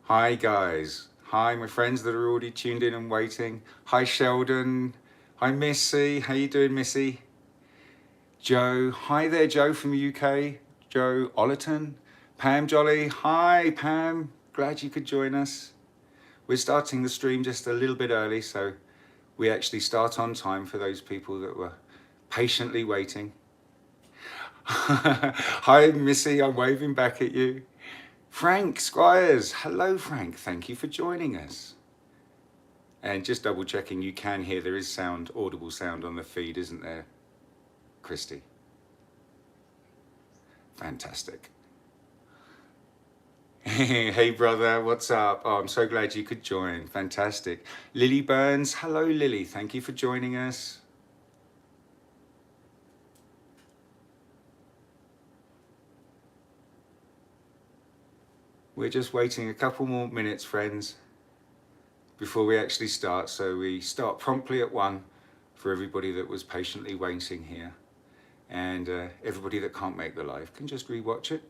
Hi guys. Hi my friends that are already tuned in and waiting. Hi Sheldon. Hi Missy. How you doing, Missy? Joe. Hi there, Joe from the UK. Joe Ollerton. Pam Jolly. Hi Pam. Glad you could join us. We're starting the stream just a little bit early, so we actually start on time for those people that were patiently waiting. Hi Missy, I'm waving back at you. Frank Squires, hello Frank, thank you for joining us. And just double checking, you can hear there is sound, audible sound on the feed, isn't there, Christy? Fantastic. Hey brother, what's up? Oh, I'm so glad you could join, fantastic. Lily Burns, hello Lily, thank you for joining us. We're just waiting a couple more minutes, friends, before we actually start. So we start promptly at 1 for everybody that was patiently waiting here. And everybody that can't make the live can just rewatch it.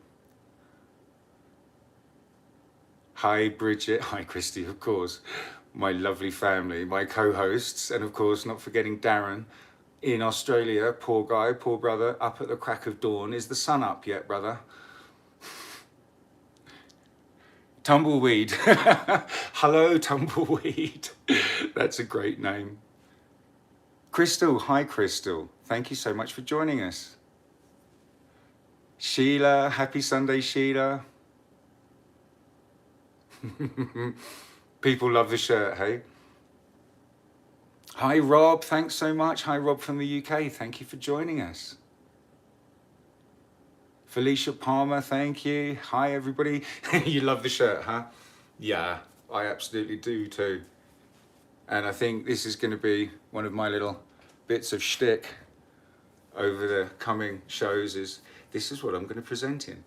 Hi Bridget, hi Christy, of course, my lovely family, my co-hosts, and of course not forgetting Darren in Australia. Poor guy, poor brother, up at the crack of dawn. Is the sun up yet, brother? Tumbleweed. Hello, Tumbleweed. That's a great name. Crystal, hi Crystal. Thank you so much for joining us. Sheila, happy Sunday, Sheila. People love the shirt, hey? Hi Rob, thanks so much. Hi Rob from the UK, thank you for joining us. Felicia Palmer, thank you. Hi everybody. You love the shirt, huh? Yeah, I absolutely do too. And I think this is going to be one of my little bits of shtick over the coming shows. Is this is what I'm going to present in.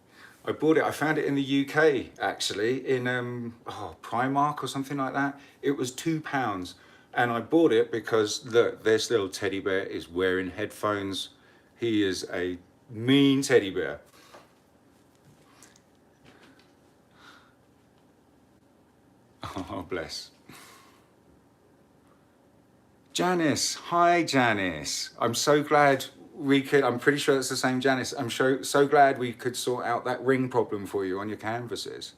I bought it, I found it in the UK actually, in Primark or something like that. It was £2. And I bought it because look, this little teddy bear is wearing headphones. He is a mean teddy bear. Oh, bless. Janice, hi Janice. I'm so glad we could, I'm pretty sure it's the same Janice. I'm so glad we could sort out that ring problem for you on your canvases.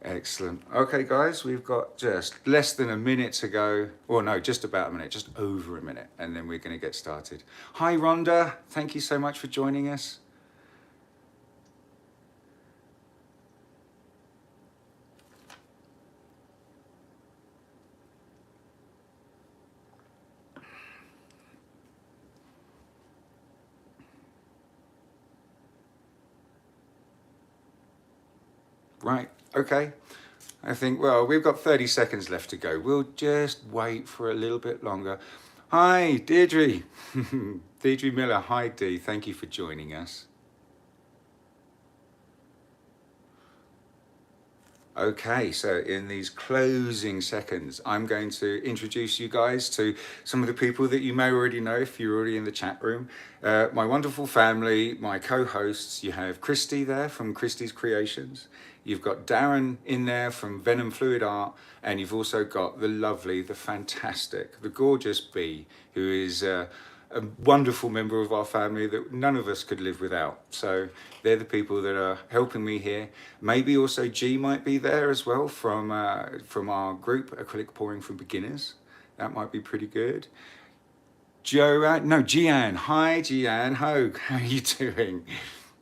Excellent. Okay guys, we've got just less than a minute to go. Or no, just about a minute, just over a minute, and then we're going to get started. Hi Rhonda, thank you so much for joining us. Right, okay. I think, well, we've got 30 seconds left to go. We'll just wait for a little bit longer. Hi, Deirdre. Deirdre Miller, hi Dee, thank you for joining us. Okay, so in these closing seconds, I'm going to introduce you guys to some of the people that you may already know if you're already in the chat room. My wonderful family, my co-hosts, you have Christy there from Christy's Creations. You've got Darren in there from Venom Fluid Art, and you've also got the lovely, the fantastic, the gorgeous Bee, who is a wonderful member of our family that none of us could live without. So they're the people that are helping me here. Maybe also G might be there as well from our group, Acrylic Pouring for Beginners. That might be pretty good. Gian. Hi, Gian Hogue. How are you doing?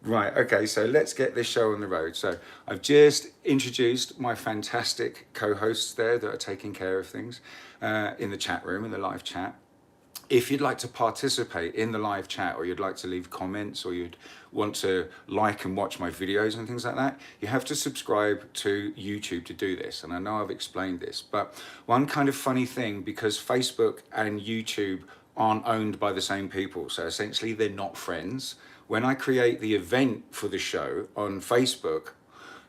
Right, okay, so let's get this show on the road. So I've just introduced my fantastic co-hosts there that are taking care of things in the chat room, in the live chat. If you'd like to participate in the live chat, or you'd like to leave comments, or you'd want to like and watch my videos and things like that, you have to subscribe to YouTube to do this. And I know I've explained this, but one kind of funny thing, because Facebook and YouTube aren't owned by the same people, so essentially they're not friends. When I create the event for the show on Facebook,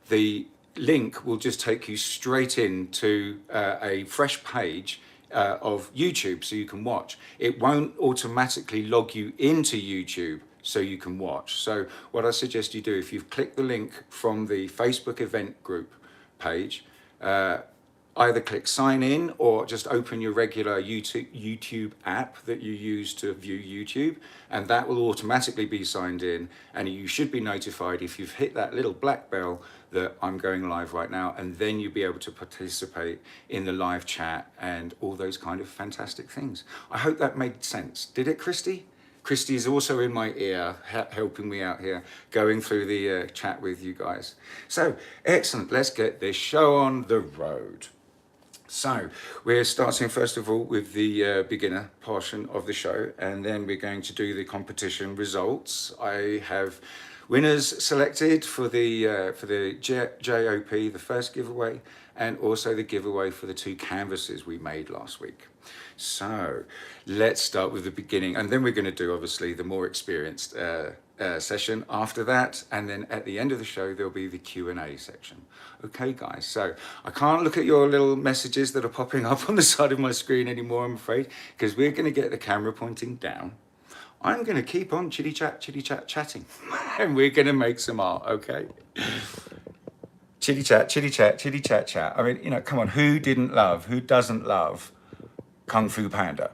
the link will just take you straight into a fresh page of YouTube so you can watch. It won't automatically log you into YouTube so you can watch. So what I suggest you do, if you've clicked the link from the Facebook event group page, either click sign in or just open your regular YouTube app that you use to view YouTube, and that will automatically be signed in, and you should be notified if you've hit that little black bell that I'm going live right now, and then you'll be able to participate in the live chat and all those kind of fantastic things. I hope that made sense. Did it, Christy? Christy is also in my ear, helping me out here, going through the chat with you guys. So, excellent. Let's get this show on the road. So, we're starting first of all with the beginner portion of the show, and then we're going to do the competition results. I have winners selected for the JOP, the first giveaway, and also the giveaway for the 2 canvases we made last week. So let's start with the beginning, and then we're going to do obviously the more experienced session after that, and then at the end of the show there'll be the Q&A section. Okay guys, so I can't look at your little messages that are popping up on the side of my screen anymore, I'm afraid, because we're going to get the camera pointing down. I'm going to keep on chitty chat chatting and we're going to make some art. Okay, chitty chat chat. I mean, you know, come on, who doesn't love Kung Fu Panda?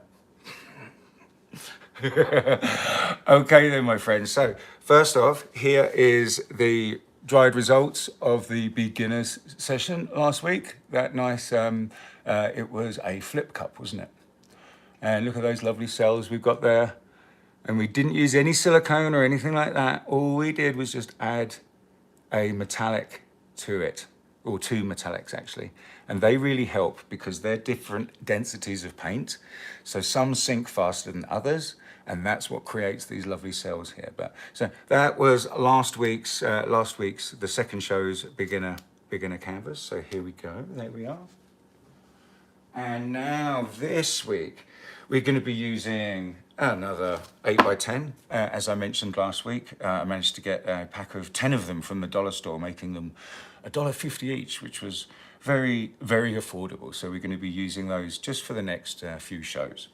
Okay then, my friends. So first off, here is the dried results of the beginners session last week. That nice, it was a flip cup, wasn't it? And look at those lovely cells we've got there. And we didn't use any silicone or anything like that. All we did was just add a metallic to it, or 2 metallics actually. And they really help because they're different densities of paint. So some sink faster than others, and that's what creates these lovely cells here. But so that was last week's the second show's beginner canvas. So here we go, there we are. And now this week we're going to be using another 8x10. As I mentioned last week, I managed to get a pack of 10 of them from the dollar store, making them $1.50 each, which was very, very affordable. So we're going to be using those just for the next few shows.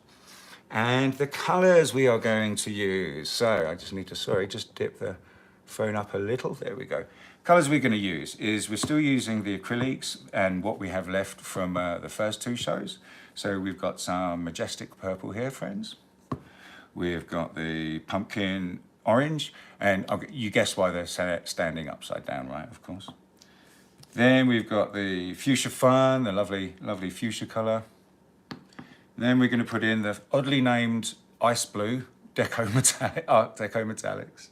And the colors we are going to use. So I just need to, just dip the phone up a little. There we go. Colors we're going to use is we're still using the acrylics and what we have left from the first 2 shows. So we've got some majestic purple here, friends. We've got the pumpkin orange, and you guess why they're standing upside down, right? Of course. Then we've got the fuchsia fun, the lovely, lovely fuchsia color. Then we're going to put in the oddly named ice blue Art Deco Metallics.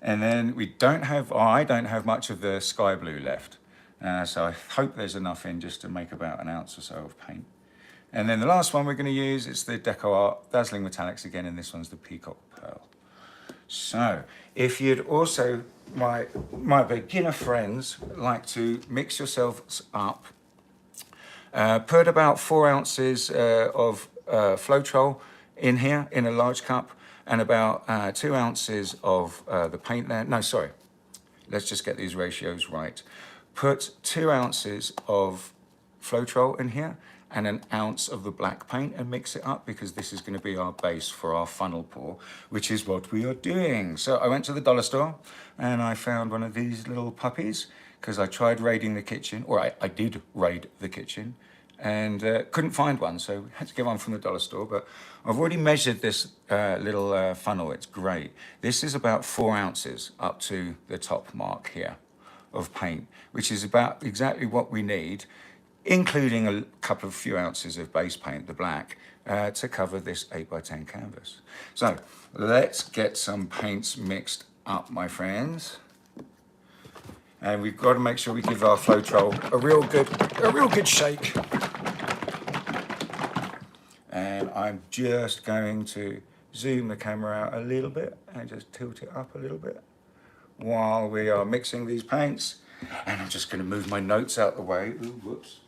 And then I don't have much of the sky blue left. So I hope there's enough in just to make about an ounce or so of paint. And then the last one we're going to use is the decoart Dazzling Metallics again, and this one's the Peacock Pearl. So if you'd also, my beginner friends, like to mix yourselves up, put about 4 ounces of Floetrol in here in a large cup, and about 2 ounces of the paint there. No, sorry, let's just get these ratios right. Put 2 ounces of Floetrol in here and an ounce of the black paint and mix it up, because this is going to be our base for our funnel pour, which is what we are doing. So I went to the dollar store and I found one of these little puppies, because I tried raiding the kitchen, or I did raid the kitchen, and couldn't find one, so had to get one from the dollar store. But I've already measured this little funnel. It's great. This is about 4 ounces up to the top mark here of paint, which is about exactly what we need, including a couple of few ounces of base paint, the black, to cover this 8x10 canvas. So let's get some paints mixed up, my friends. And we've got to make sure we give our Floetrol a real good shake. And I'm just going to zoom the camera out a little bit and just tilt it up a little bit while we are mixing these paints. And I'm just going to move my notes out the way. Ooh, whoops.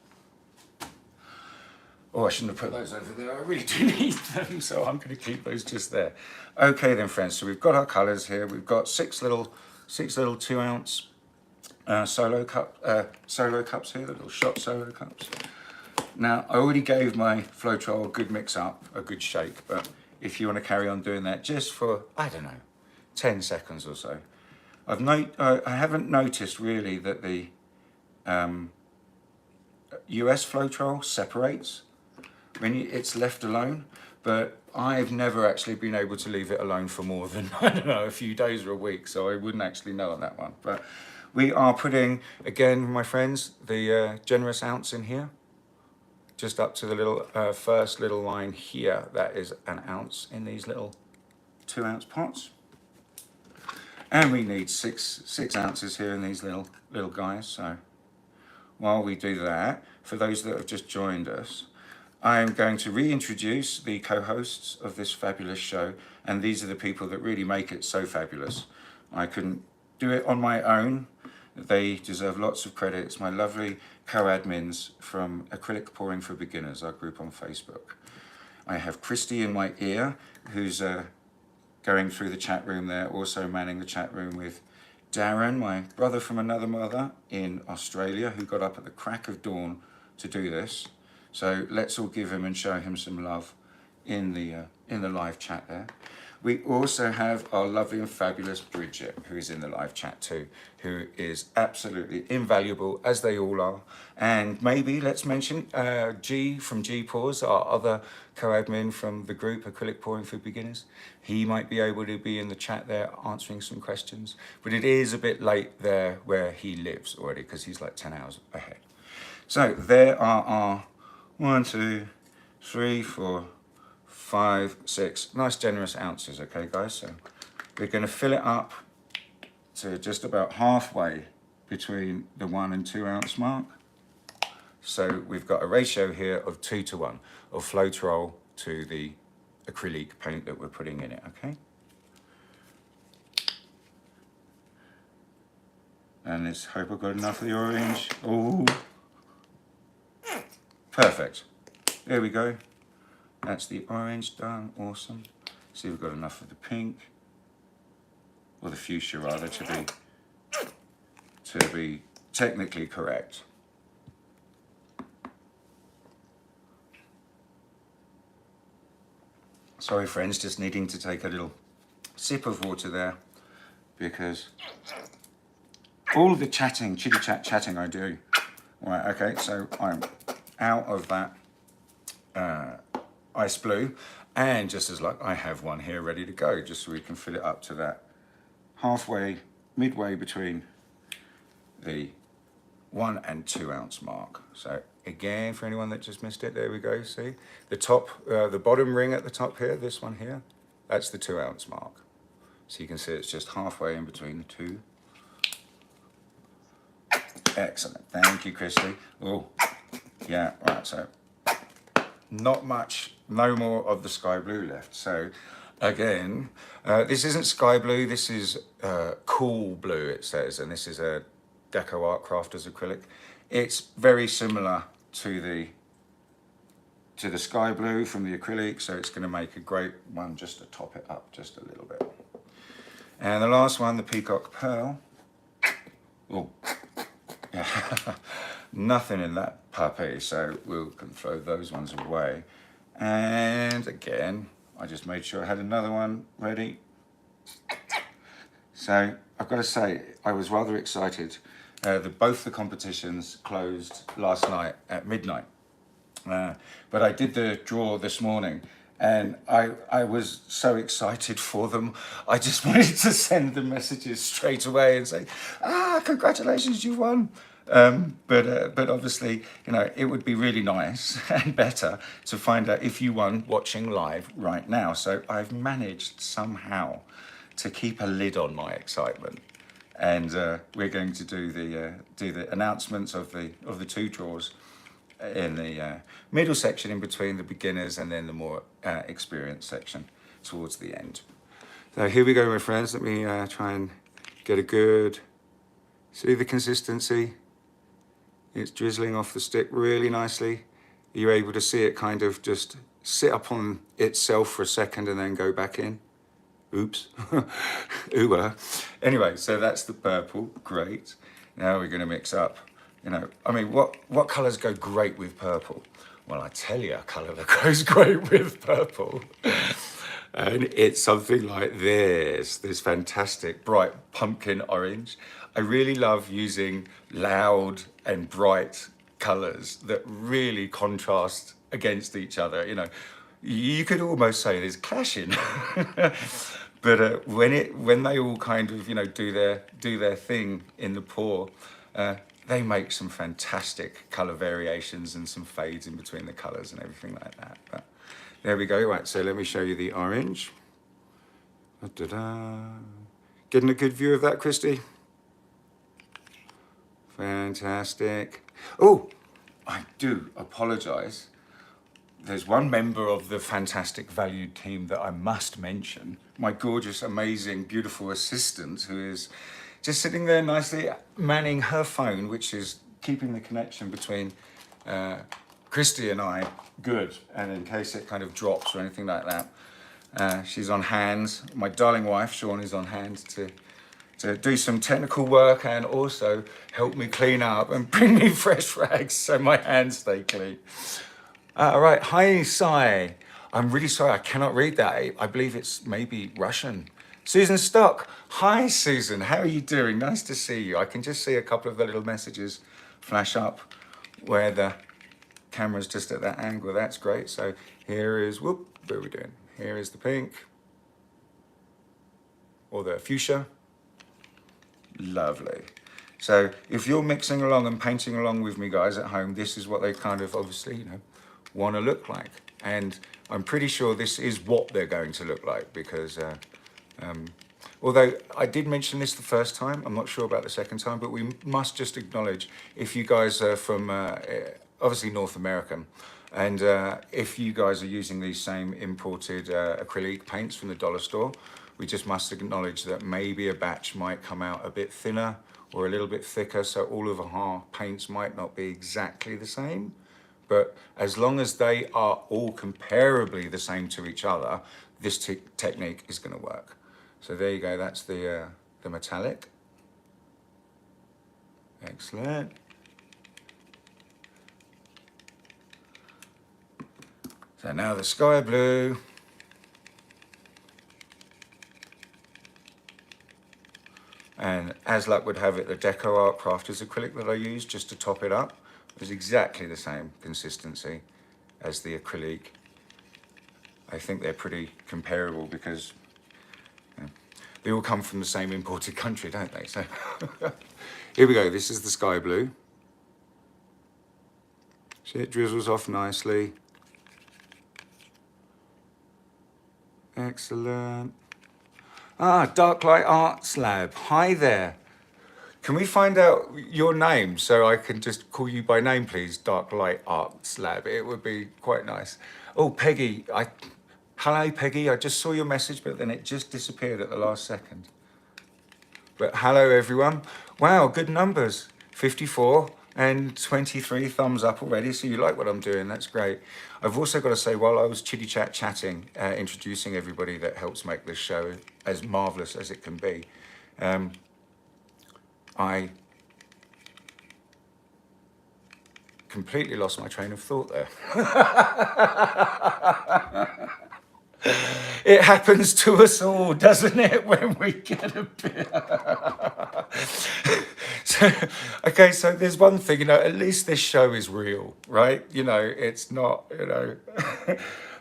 Oh, I shouldn't have put those over there. I really do need them, so I'm going to keep those just there. Okay then, friends. So we've got our colours here. We've got six little 2 ounce solo cups here, the little shot solo cups. Now, I already gave my Floetrol a good mix up, a good shake, but if you want to carry on doing that just for, I don't know, 10 seconds or so. I haven't noticed really that the US Floetrol separates when it's left alone, but I've never actually been able to leave it alone for more than, I don't know, a few days or a week, so I wouldn't actually know on that one. But we are putting, again, my friends, the generous ounce in here, just up to the little first little line here. That is an ounce in these little 2 ounce pots. And we need six ounces here in these little guys. So while we do that, for those that have just joined us, I am going to reintroduce the co-hosts of this fabulous show, and these are the people that really make it so fabulous. I couldn't do it on my own. They deserve lots of credit. It's my lovely co-admins from Acrylic Pouring for Beginners, our group on Facebook. I have Christy in my ear, who's going through the chat room there, also manning the chat room with Darren, my brother from another mother in Australia, who got up at the crack of dawn to do this. So let's all give him and show him some love in the live chat there. We also have our lovely and fabulous Bridget, who is in the live chat too, who is absolutely invaluable, as they all are. And maybe let's mention G from G Pours, our other co-admin from the group Acrylic Pouring for Beginners. He might be able to be in the chat there answering some questions, but it is a bit late there where he lives already, because he's like 10 hours ahead. So there are our 1, 2, 3, 4, 5, 6 nice generous ounces. Okay guys, so we're going to fill it up to just about halfway between the 1 and 2 ounce mark. So we've got a ratio here of 2 to 1 of Floetrol to the acrylic paint that we're putting in it. Okay, and let's hope I've got enough of the orange. Oh, perfect. There we go. That's the orange done. Awesome. See if we've got enough of the pink, or the fuchsia rather, to be technically correct. Sorry friends, just needing to take a little sip of water there, because all the chatting, chitty chatting I do. Right, okay, so I'm out of that ice blue, and just as luck, I have one here ready to go, just so we can fill it up to that midway between the 1 and 2 ounce mark. So again, for anyone that just missed it, there we go. See the top, the bottom ring at the top here, this one here, that's the 2 ounce mark. So you can see it's just halfway in between the two. Excellent, thank you, Christy. Oh, yeah, right, so not much, no more of the sky blue left. So again, this isn't sky blue, this is cool blue, it says, and this is a decoart crafters acrylic. It's very similar to the sky blue from the acrylic, so it's going to make a great one just to top it up just a little bit. And the last one, the Peacock Pearl. Oh, yeah. Nothing in that puppy, so we can throw those ones away. And again, I just made sure I had another one ready. So I've got to say, I was rather excited that both the competitions closed last night at midnight. But I did the draw this morning, and I was so excited for them. I just wanted to send the messages straight away and say, congratulations, you won. But obviously, you know, it would be really nice and better to find out if you won watching live right now. So I've managed somehow to keep a lid on my excitement, and we're going to do the announcements of the two draws in the middle section, in between the beginners and then the more experienced section towards the end. So here we go, my friends. Let me try and get a good, see the consistency. It's drizzling off the stick really nicely. You're able to see it kind of just sit up on itself for a second and then go back in. Oops. Ooh. Anyway, so that's the purple. Great. Now we're going to mix up. You know, I mean, what colours go great with purple? Well, I tell you, a colour that goes great with purple. And it's something like this fantastic bright pumpkin orange. I really love using loud and bright colors that really contrast against each other. You know, you could almost say there's clashing. But when they all kind of, you know, do their thing in the pour, they make some fantastic color variations and some fades in between the colors and everything like that. But there we go. Right, so let me show you the orange. Da-da-da. Getting a good view of that, Christy? Fantastic. Oh, I do apologize. There's one member of the fantastic valued team that I must mention. My gorgeous, amazing, beautiful assistant, who is just sitting there nicely manning her phone, which is keeping the connection between Christy and I good. And in case it kind of drops or anything like that, she's on hand. My darling wife, Sean, is on hand to do some technical work and also help me clean up and bring me fresh rags so my hands stay clean. All right, hi, Sai. I'm really sorry, I cannot read that. I believe it's maybe Russian. Susan Stock. Hi, Susan. How are you doing? Nice to see you. I can just see a couple of the little messages flash up where the camera's just at that angle. That's great. So here is, whoop, what are we doing? Here is the pink or the fuchsia. Lovely. So if you're mixing along and painting along with me, guys, at home, this is what they kind of obviously, you know, want to look like. And I'm pretty sure this is what they're going to look like because although I did mention this the first time, I'm not sure about the second time, but we must just acknowledge if you guys are from obviously North America, and if you guys are using these same imported acrylic paints from the dollar store, we just must acknowledge that maybe a batch might come out a bit thinner or a little bit thicker, so all of our paints might not be exactly the same. But as long as they are all comparably the same to each other, this technique is going to work. So there you go, that's the metallic. Excellent. So now the sky blue. And as luck would have it, the decoart crafters acrylic that I used just to top it up was exactly the same consistency as the acrylic. I think they're pretty comparable because they all come from the same imported country, don't they? So here we go. This is the sky blue. See, it drizzles off nicely. Excellent. Ah, Dark Light Arts Lab. Hi there. Can we find out your name so I can just call you by name, please? Dark Light Arts Lab. It would be quite nice. Oh, Peggy. Hello, Peggy. I just saw your message, but then it just disappeared at the last second. But hello, everyone. Wow, good numbers. 54 and 23 thumbs up already. So you like what I'm doing. That's great. I've also got to say, while I was chatting, introducing everybody that helps make this show as marvelous as it can be, I completely lost my train of thought there. It happens to us all, doesn't it, when we get a bit... Okay, so there's one thing, you know, at least this show is real, right? You know, it's not, you know...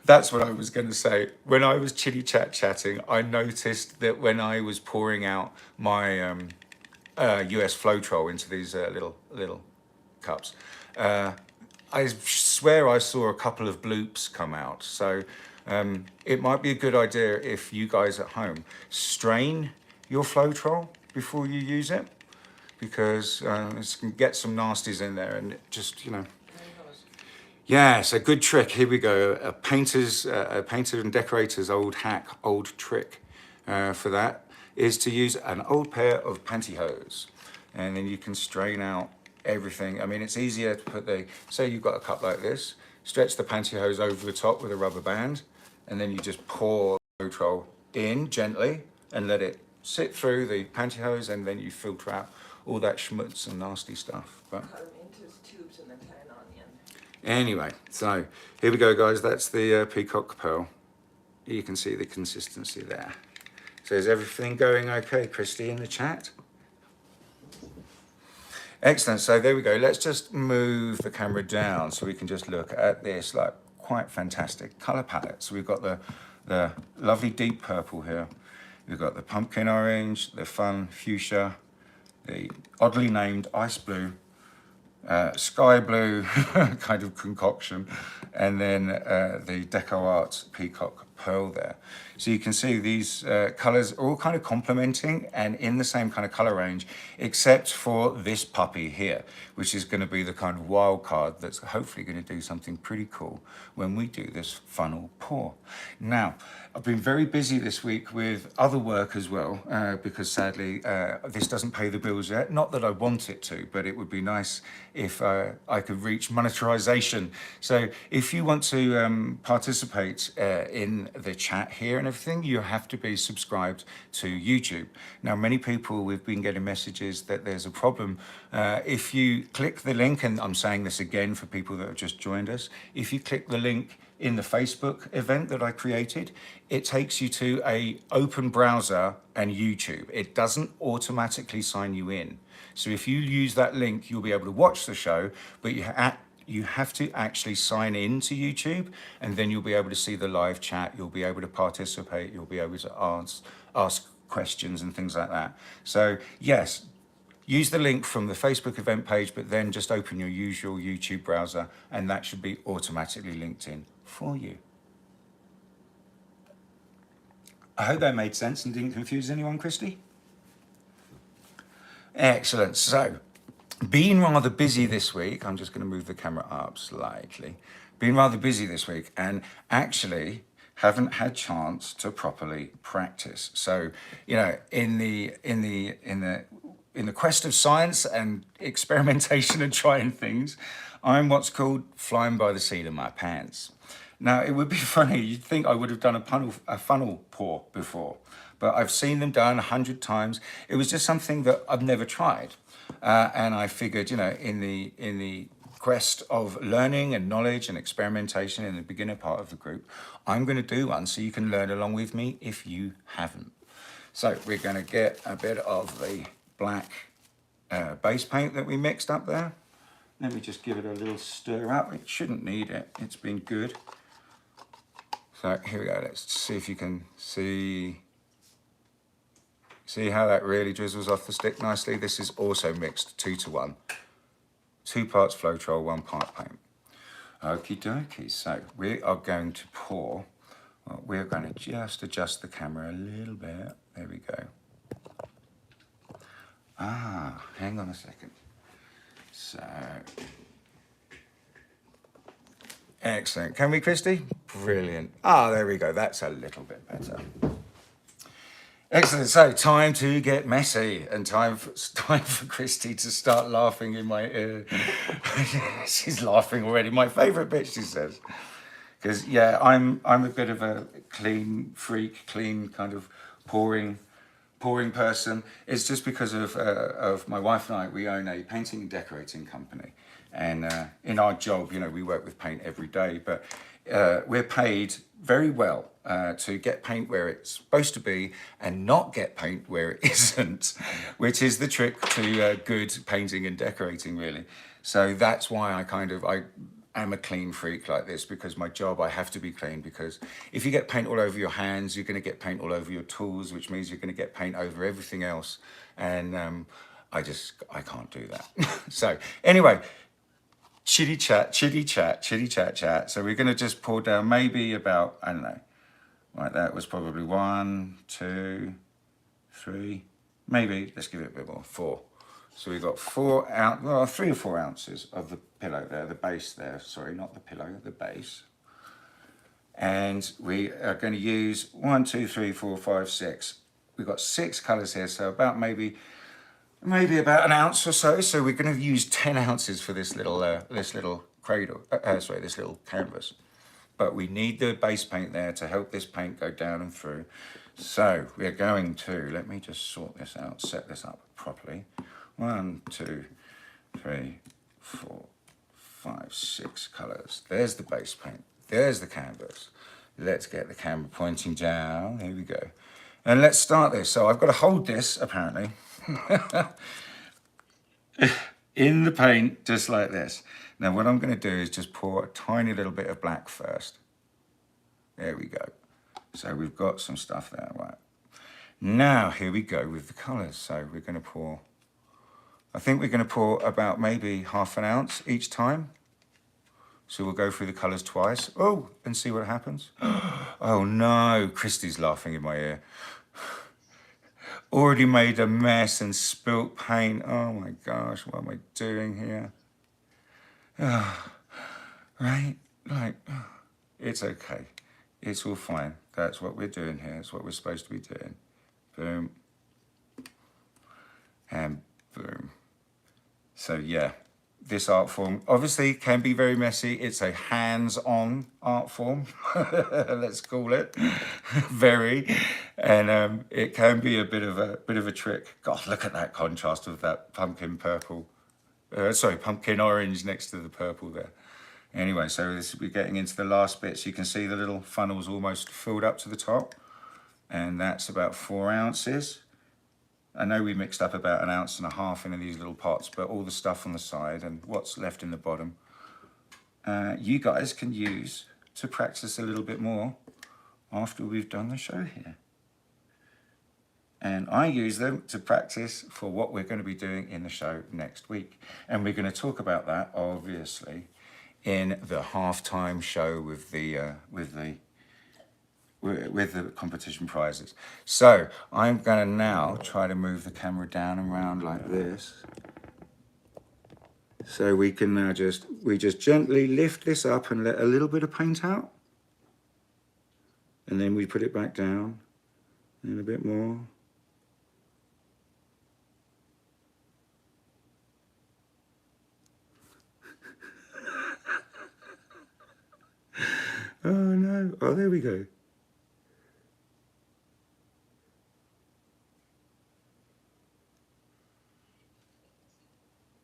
That's what I was going to say. When I was chatting, I noticed that when I was pouring out my US Floetrol into these little cups, I swear I saw a couple of bloops come out. So it might be a good idea if you guys at home strain your Floetrol before you use it, because it can get some nasties in there and just, you know. Yeah, so good trick. Here we go. A painter and decorator's old hack, old trick for that is to use an old pair of pantyhose, and then you can strain out everything. I mean, it's easier to put say you've got a cup like this, stretch the pantyhose over the top with a rubber band, and then you just pour Floetrol in gently and let it sit through the pantyhose, and then you filter out all that schmutz and nasty stuff. But tubes and then tie an onion. anyway, so here we go, guys. That's the Peacock Pearl. You can see the consistency there. So is everything going okay, Christy, in the chat? Excellent, so there we go. Let's just move the camera down so we can just look at this, like, quite fantastic color palette. So we've got the lovely deep purple here. We've got the pumpkin orange, the fun fuchsia, the oddly named ice blue, sky blue kind of concoction, and then the decoart Peacock Pearl there. So you can see these colors are all kind of complementing and in the same kind of color range, except for this puppy here, which is going to be the kind of wild card that's hopefully going to do something pretty cool when we do this funnel pour. Now, I've been very busy this week with other work as well, because sadly this doesn't pay the bills yet. Not that I want it to, but it would be nice if I could reach monetization. So if you want to participate in the chat here and everything, you have to be subscribed to YouTube. Now, many people, we've been getting messages that there's a problem. If you click the link, and I'm saying this again for people that have just joined us, if you click the link in the Facebook event that I created, it takes you to a open browser and YouTube. It doesn't automatically sign you in. So if you use that link, you'll be able to watch the show, but you have to actually sign in to YouTube, and then you'll be able to see the live chat, you'll be able to participate, you'll be able to ask questions and things like that. So yes, use the link from the Facebook event page, but then just open your usual YouTube browser, and that should be automatically linked in for you. I hope that made sense and didn't confuse anyone, Christy. Excellent. So, being rather busy this week, I'm just going to move the camera up slightly. Being rather busy this week, and actually haven't had chance to properly practice. So, you know, in the quest of science and experimentation and trying things, I'm what's called flying by the seat of my pants. Now, it would be funny, you'd think I would have done a funnel pour before, but I've seen them done 100 times. It was just something that I've never tried. And I figured, you know, in the quest of learning and knowledge and experimentation in the beginner part of the group, I'm going to do one so you can learn along with me if you haven't. So we're going to get a bit of the black base paint that we mixed up there. Let me just give it a little stir up. It shouldn't need it. It's been good. So here we go. Let's see if you can see how that really drizzles off the stick nicely. This is also mixed 2 to 1. 2 parts Floetrol, 1 part paint. Okie dokie. So we are going to pour. Well, we're going to just adjust the camera a little bit. There we go. Hang on a second. So, excellent. Can we, Christy? Brilliant. There we go. That's a little bit better. Excellent. So, time to get messy, and time for Christy to start laughing in my ear. She's laughing already. My favourite bit, she says. Because, yeah, I'm a bit of a clean freak, clean kind of pouring person. It's just because of my wife and I. We own a painting and decorating company, and in our job, you know, we work with paint every day, but we're paid very well to get paint where it's supposed to be and not get paint where it isn't, which is the trick to good painting and decorating, really. So that's why I am a clean freak like this, because my job, I have to be clean, because if you get paint all over your hands, you're going to get paint all over your tools, which means you're going to get paint over everything else. And I can't do that. So anyway, chitty chat. So we're going to just pour down maybe about, I don't know, right, that was probably 1, 2, 3, maybe, let's give it a bit more, 4. So we've got 3 or 4 ounces of the pillow there, the base there, sorry, not the pillow, the base. And we are going to use 1, 2, 3, 4, 5, 6. We've got 6 colours here, so about maybe about an ounce or so. So we're going to use 10 ounces for this little cradle, this little canvas. But we need the base paint there to help this paint go down and through. So we're going to, let me just sort this out, set this up properly. 1, 2, 3, 4, 5, 6 colours. There's the base paint. There's the canvas. let's get the camera pointing down. Here we go. And let's start this. So I've got to hold this, apparently, in the paint, just like this. Now what I'm going to do is just pour a tiny little bit of black first. There we go. So we've got some stuff there, right? Now here we go with the colours. So we're going to pour, I think we're going to pour about maybe ½ ounce each time. So we'll go through the colours twice. Oh, and see what happens. Oh no, Christy's laughing in my ear. Already made a mess and spilt paint. Oh my gosh, what am I doing here? Right? Like, it's okay. It's all fine. That's what we're doing here. It's what we're supposed to be doing. Boom. And boom. So yeah, this art form obviously can be very messy. It's a hands-on art form, let's call it. Very. And it can be a bit of a trick. God, look at that contrast of that pumpkin purple. Pumpkin orange next to the purple there. Anyway, so this we're getting into the last bits. You can see the little funnel's almost filled up to the top, and that's about 4 ounces. I know we mixed up about 1.5 ounces into these little pots, but all the stuff on the side and what's left in the bottom, you guys can use to practice a little bit more after we've done the show here. And I use them to practice for what we're going to be doing in the show next week. And we're going to talk about that, obviously, in the halftime show with the competition prizes. So I'm going to now try to move the camera down and round like this. So we can now just gently lift this up and let a little bit of paint out. And then we put it back down and a bit more. Oh no, oh there we go.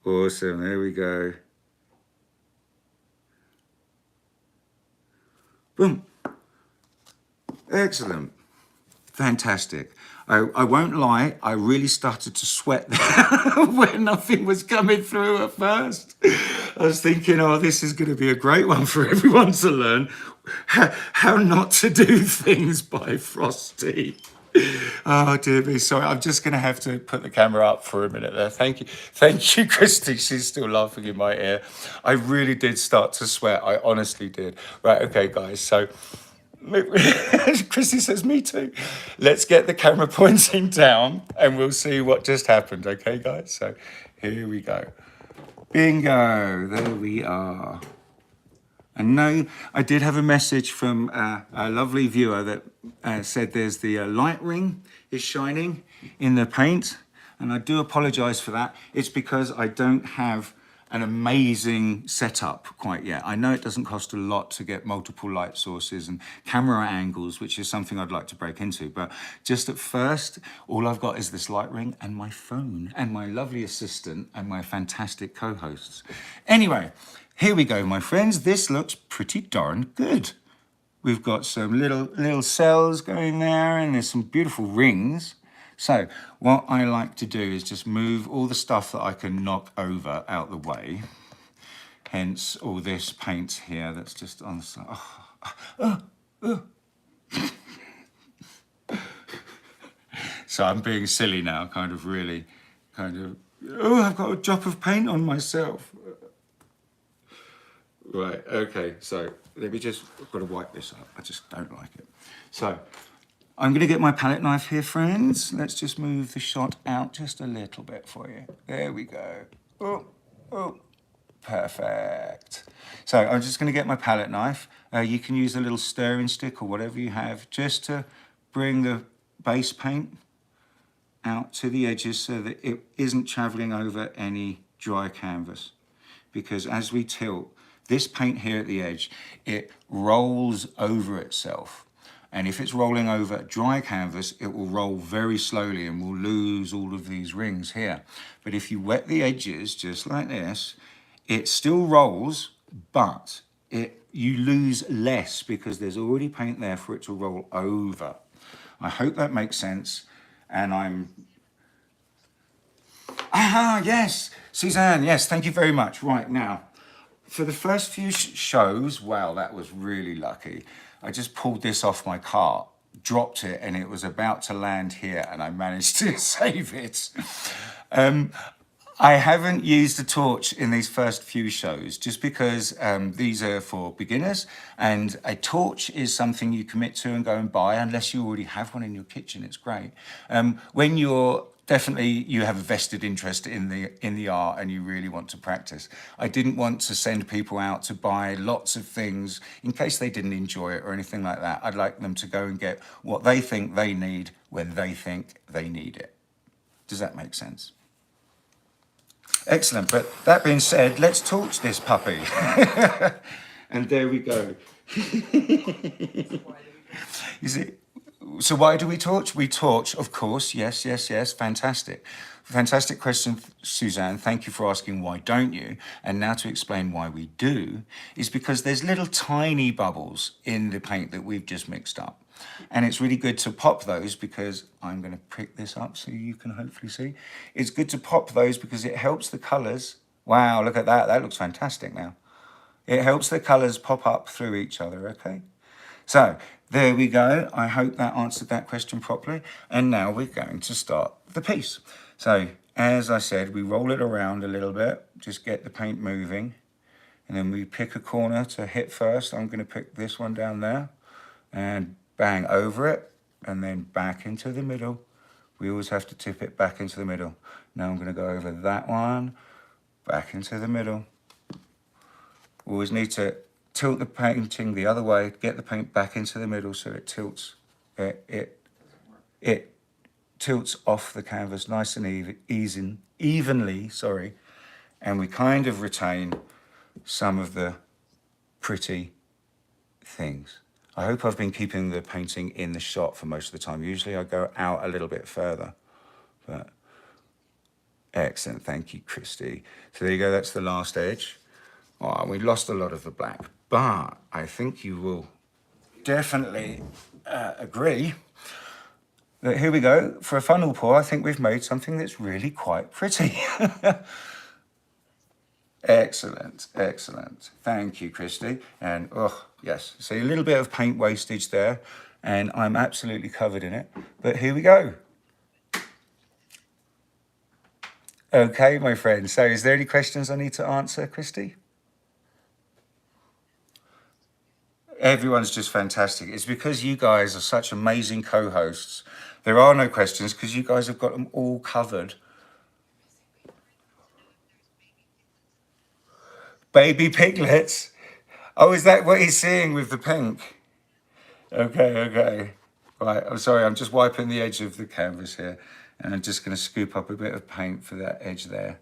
Awesome, there we go. Boom. Excellent. Fantastic. I won't lie, I really started to sweat there when nothing was coming through at first. I was thinking, oh, this is going to be a great one for everyone to learn how not to do things by Frosty. Oh dear me, sorry, I'm just going to have to put the camera up for a minute there. Thank you, Christy. She's still laughing in my ear. I really did start to sweat, I honestly did. Right, okay guys, so Christy says, me too. Let's get the camera pointing down and we'll see what just happened, okay guys? So here we go. Bingo, there we are. And no, I did have a message from a lovely viewer that said there's the light ring is shining in the paint. And I do apologize for that. It's because I don't have an amazing setup quite yet. I know it doesn't cost a lot to get multiple light sources and camera angles, which is something I'd like to break into. But just at first, all I've got is this light ring and my phone and my lovely assistant and my fantastic co-hosts. Anyway, here we go, my friends. This looks pretty darn good. We've got some little cells going there and there's some beautiful rings. So what I like to do is just move all the stuff that I can knock over out the way. Hence all this paint here that's just on the side. So I'm being silly now, oh, I've got a drop of paint on myself. Right, okay, so let me I've got to wipe this up. I just don't like it. So I'm going to get my palette knife here, friends. Let's just move the shot out just a little bit for you. There we go. Oh, perfect. So I'm just going to get my palette knife. You can use a little stirring stick or whatever you have just to bring the base paint out to the edges so that it isn't traveling over any dry canvas. Because as we tilt, this paint here at the edge, it rolls over itself. And if it's rolling over dry canvas, it will roll very slowly and we'll lose all of these rings here. But if you wet the edges just like this, it still rolls, but you lose less because there's already paint there for it to roll over. I hope that makes sense. And yes, Suzanne, yes, thank you very much. Right, now, for the first few shows, wow, that was really lucky. I just pulled this off my cart, dropped it, and it was about to land here, and I managed to save it. I haven't used a torch in these first few shows just because these are for beginners, and a torch is something you commit to and go and buy unless you already have one in your kitchen. It's great. When you're you have a vested interest in the art and you really want to practice. I didn't want to send people out to buy lots of things in case they didn't enjoy it or anything like that. I'd like them to go and get what they think they need when they think they need it. Does that make sense? Excellent, but that being said, let's torch this puppy. And there we go. You see, so why do we torch? We torch, of course, yes, fantastic. Fantastic question, Suzanne. Thank you for asking why don't you? And now to explain why we do, is because there's little tiny bubbles in the paint that we've just mixed up. And it's really good to pop those because I'm going to pick this up so you can hopefully see. It's good to pop those because it helps the colours. Wow, look at that. That looks fantastic now. It helps the colours pop up through each other, okay? So there we go. I hope that answered that question properly. And now we're going to start the piece. So as I said, we roll it around a little bit, just get the paint moving. And then we pick a corner to hit first. I'm going to pick this one down there and bang over it and then back into the middle. We always have to tip it back into the middle. Now I'm going to go over that one, back into the middle. We always need to tilt the painting the other way, get the paint back into the middle so it tilts. It tilts off the canvas nice and evenly, sorry, and we kind of retain some of the pretty things. I hope I've been keeping the painting in the shot for most of the time. Usually I go out a little bit further, but excellent. Thank you, Christy. So there you go. That's the last edge. Oh, we lost a lot of the black, but I think you will definitely agree that here we go. For a funnel pour, I think we've made something that's really quite pretty. Excellent, excellent. Thank you, Christy. And oh, yes, see a little bit of paint wastage there, and I'm absolutely covered in it. But here we go. Okay, my friends. So is there any questions I need to answer, Christy? Everyone's just fantastic. It's because you guys are such amazing co-hosts. There are no questions because you guys have got them all covered. Baby piglets. Oh, is that what he's seeing with the pink? Okay. Right, I'm sorry, I'm just wiping the edge of the canvas here. And I'm just going to scoop up a bit of paint for that edge there.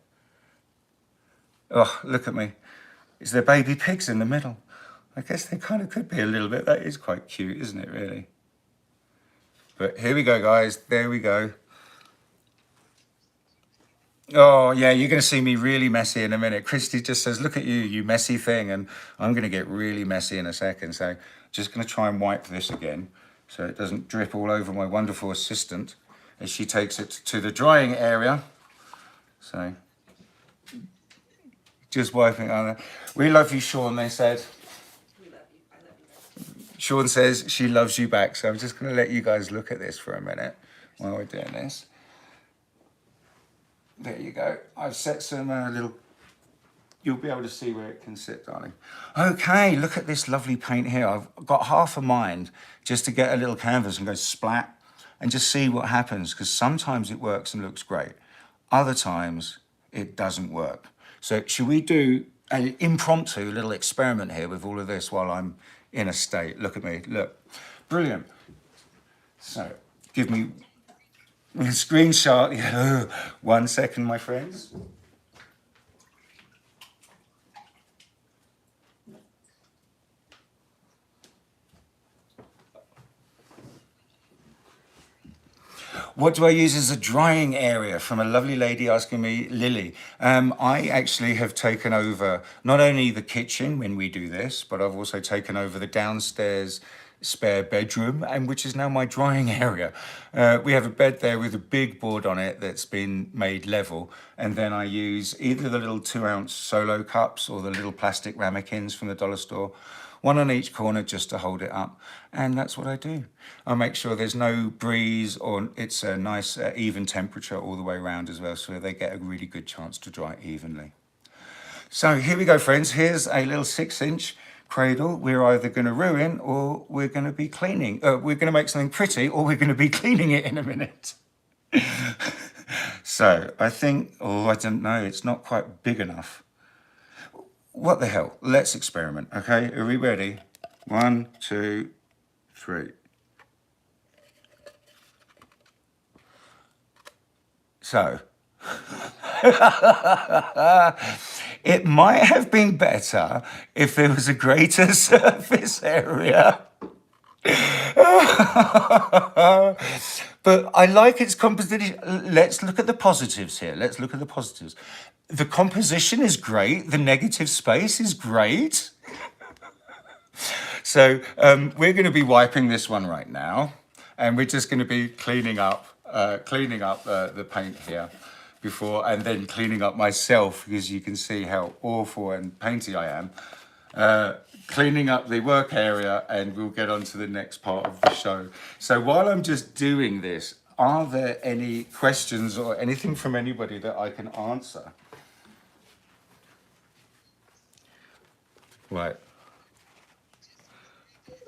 Oh, look at me. Is there baby pigs in the middle? I guess they kind of could be a little bit. That is quite cute, isn't it, really? But here we go, guys. There we go. Oh, yeah, you're going to see me really messy in a minute. Christy just says, look at you, you messy thing. And I'm going to get really messy in a second. So just going to try and wipe this again so it doesn't drip all over my wonderful assistant as she takes it to the drying area. So just wiping it on there. We love you, Sean, they said. We love you. I love you. Sean says she loves you back. So I'm just going to let you guys look at this for a minute while we're doing this. There you go. I've set some little... You'll be able to see where it can sit, darling. Okay, look at this lovely paint here. I've got half a mind just to get a little canvas and go splat and just see what happens, because sometimes it works and looks great. Other times it doesn't work. So should we do an impromptu little experiment here with all of this while I'm in a state? Look at me, look. Brilliant. So give me a screenshot. Yeah. 1 second, my friends. What do I use as a drying area? From a lovely lady asking me, Lily. I actually have taken over not only the kitchen when we do this, but I've also taken over the downstairs spare bedroom, and which is now my drying area. We have a bed there with a big board on it that's been made level, and then I use either the little 2-ounce solo cups or the little plastic ramekins from the dollar store, one on each corner just to hold it up, and that's what I do. I make sure there's no breeze, or it's a nice even temperature all the way around as well, so they get a really good chance to dry evenly. So here we go, friends. Here's a little 6-inch cradle. We're either going to ruin or we're going to be cleaning. We're going to make something pretty, or we're going to be cleaning it in a minute. So I think, oh, I don't know, it's not quite big enough. What the hell? Let's experiment. Okay, are we ready? 1, 2, 3. So it might have been better if there was a greater surface area. But I like its composition. Let's look at the positives here. Let's look at the positives. The composition is great. The negative space is great. So we're going to be wiping this one right now, and we're just going to be cleaning up the paint here before, and then cleaning up myself, because you can see how awful and painty I am. Cleaning up the work area, and we'll get on to the next part of the show. So while I'm just doing this, are there any questions or anything from anybody that I can answer? Right.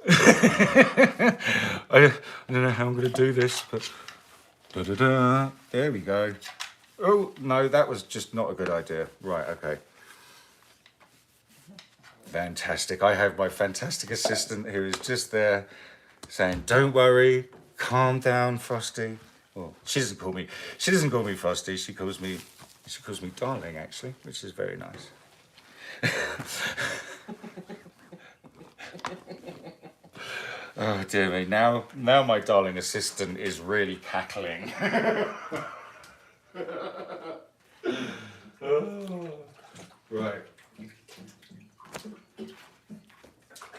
I don't know how I'm going to do this, but there we go. Oh, no, that was just not a good idea. Right, okay. Fantastic. I have my fantastic assistant who is just there saying, don't worry, calm down, Frosty. Well, she doesn't call me Frosty, she calls me darling, actually, which is very nice. Oh dear me, now my darling assistant is really cackling. Oh, right.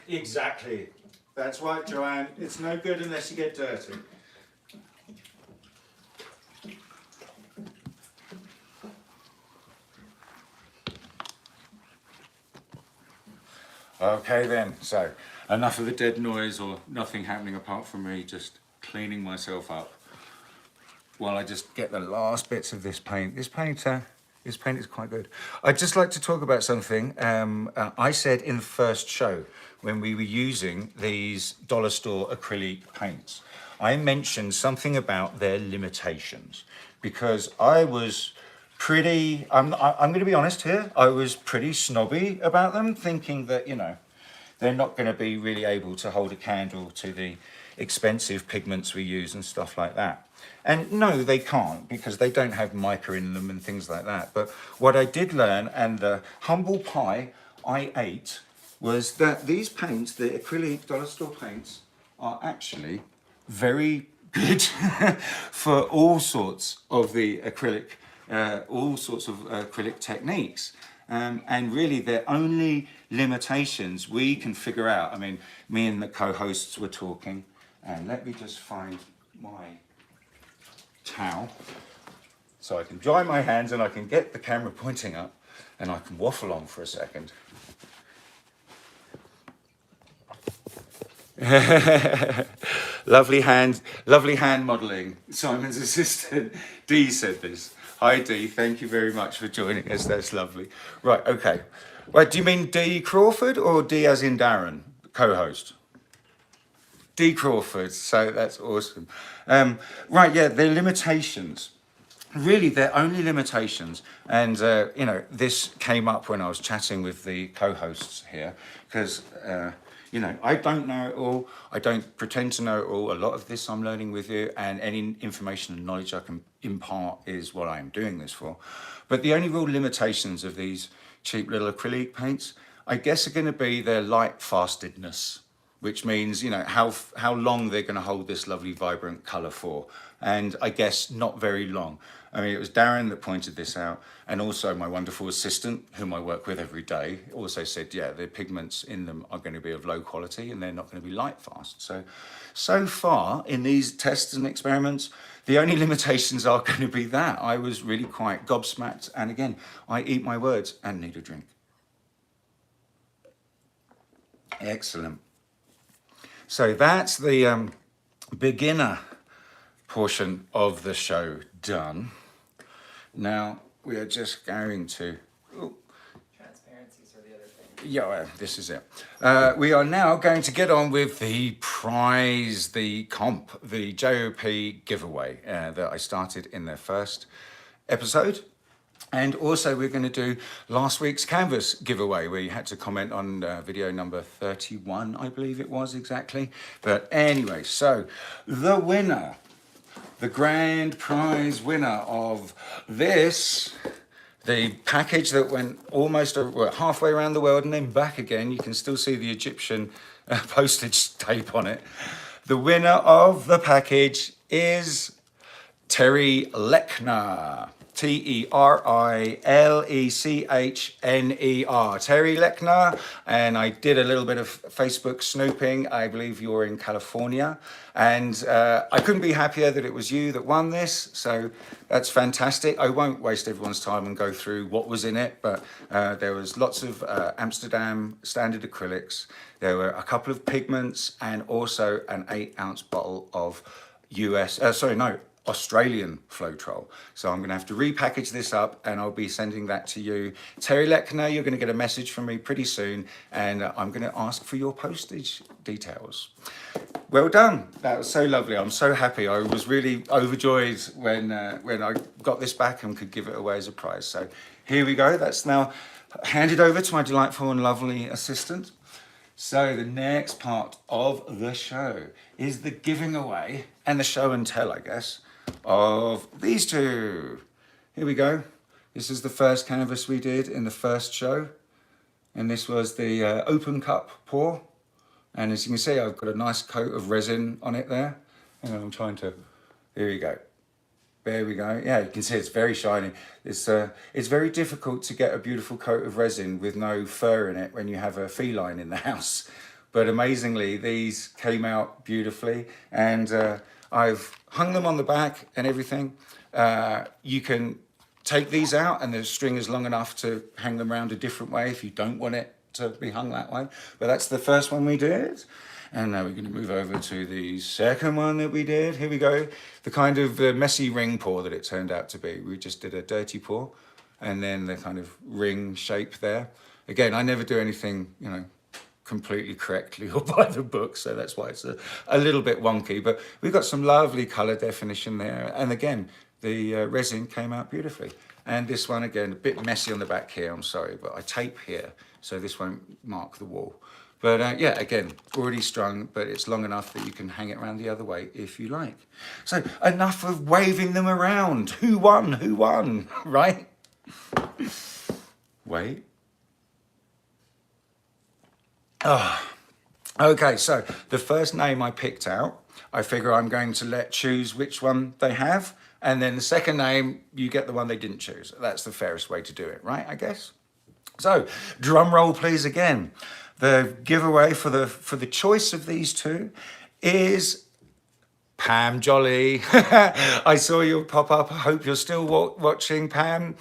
Exactly. That's right, Joanne. It's no good unless you get dirty. Okay then, so enough of the dead noise or nothing happening apart from me just cleaning myself up while I just get the last bits of this paint. This paint is quite good. I'd just like to talk about something. I said in the first show when we were using these dollar store acrylic paints, I mentioned something about their limitations, because I was pretty, I'm going to be honest here, I was pretty snobby about them, thinking that, you know, they're not going to be really able to hold a candle to the expensive pigments we use and stuff like that. And no, they can't, because they don't have mica in them and things like that. But what I did learn, and the humble pie I ate, was that these paints, the acrylic dollar store paints, are actually very good for all sorts of the acrylic, acrylic techniques. And really their only limitations we can figure out. I mean, me and the co-hosts were talking, and let me just find my towel so I can dry my hands and I can get the camera pointing up and I can waffle on for a second. lovely hand modelling. Simon's assistant Dee said this. Hi Dee, thank you very much for joining us. That's lovely. Right, okay. Right, do you mean Dee Crawford or Dee as in Darren, co-host? Dee Crawford, so that's awesome. Right, yeah, their limitations. Really, their only limitations, and you know, this came up when I was chatting with the co-hosts here, because you know, I don't know it all. I don't pretend to know it all. A lot of this I'm learning with you, and any information and knowledge I can impart is what I am doing this for. But the only real limitations of these cheap little acrylic paints, I guess, are going to be their light fastedness. which means, you know, how long they're going to hold this lovely vibrant color for. And I guess not very long. I mean, it was Darren that pointed this out, and also my wonderful assistant, whom I work with every day, also said, yeah, the pigments in them are going to be of low quality and they're not going to be light fast. So far in these tests and experiments, the only limitations are going to be that. I was really quite gobsmacked, and again, I eat my words and need a drink. Excellent. So that's the beginner portion of the show done. Now we are just going to... Transparencies are the other thing. Yeah, this is it. We are now going to get on with the prize, the comp, the JOP giveaway that I started in the first episode. And also we're going to do last week's canvas giveaway, where you had to comment on video number 31, I believe it was exactly. But anyway, so the winner, the grand prize winner of this, the package that went almost halfway around the world and then back again. You can still see the Egyptian postage tape on it. The winner of the package is Terry Lechner. Terilechner. Terry Lechner. And I did a little bit of Facebook snooping. I believe you're in California. And I couldn't be happier that it was you that won this. So that's fantastic. I won't waste everyone's time and go through what was in it. But there was lots of Amsterdam standard acrylics. There were a couple of pigments and also an 8-ounce bottle of Australian Floetrol. So I'm going to have to repackage this up and I'll be sending that to you. Terry Lechner, you're going to get a message from me pretty soon, and I'm going to ask for your postage details. Well done. That was so lovely. I'm so happy. I was really overjoyed when I got this back and could give it away as a prize. So here we go. That's now handed over to my delightful and lovely assistant. So the next part of the show is the giving away and the show and tell, I guess, of these two. Here we go. This is the first canvas we did in the first show, and this was the open cup pour. And as you can see, I've got a nice coat of resin on it there, and I'm trying to, there we go. There we go. Yeah, you can see it's very shiny. It's very difficult to get a beautiful coat of resin with no fur in it when you have a feline in the house. But amazingly, these came out beautifully, and I've hung them on the back and everything. You can take these out, and the string is long enough to hang them around a different way if you don't want it to be hung that way. But that's the first one we did. And now we're going to move over to the second one that we did. Here we go. The kind of messy ring pour that it turned out to be. We just did a dirty pour and then the kind of ring shape there. Again, I never do anything, you know, completely correctly or by the book, so that's why it's a little bit wonky. But we've got some lovely color definition there. And again, the resin came out beautifully. And this one, again, a bit messy on the back here, I'm sorry, but I tape here, so this won't mark the wall. But yeah, again, already strung, but it's long enough that you can hang it around the other way if you like. So enough of waving them around. Who won? Who won? Right? Wait. Oh. Okay, so the first name I picked out, I figure I'm going to choose which one they have. And then the second name, you get the one they didn't choose. That's the fairest way to do it, right, I guess? So, drum roll please again. The giveaway for the choice of these two is Pam Jolly. I saw you pop up. I hope you're still watching, Pam.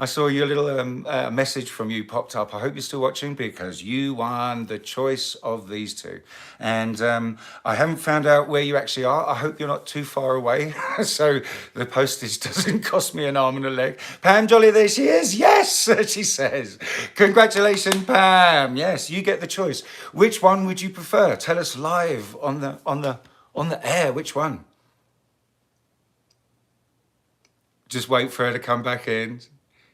I saw your little message from you popped up. I hope you're still watching because you won the choice of these two. And I haven't found out where you actually are. I hope you're not too far away so the postage doesn't cost me an arm and a leg. Pam Jolly, there she is. Yes, she says. Congratulations, Pam. Yes, you get the choice. Which one would you prefer? Tell us live on the air. Which one? Just wait for her to come back in,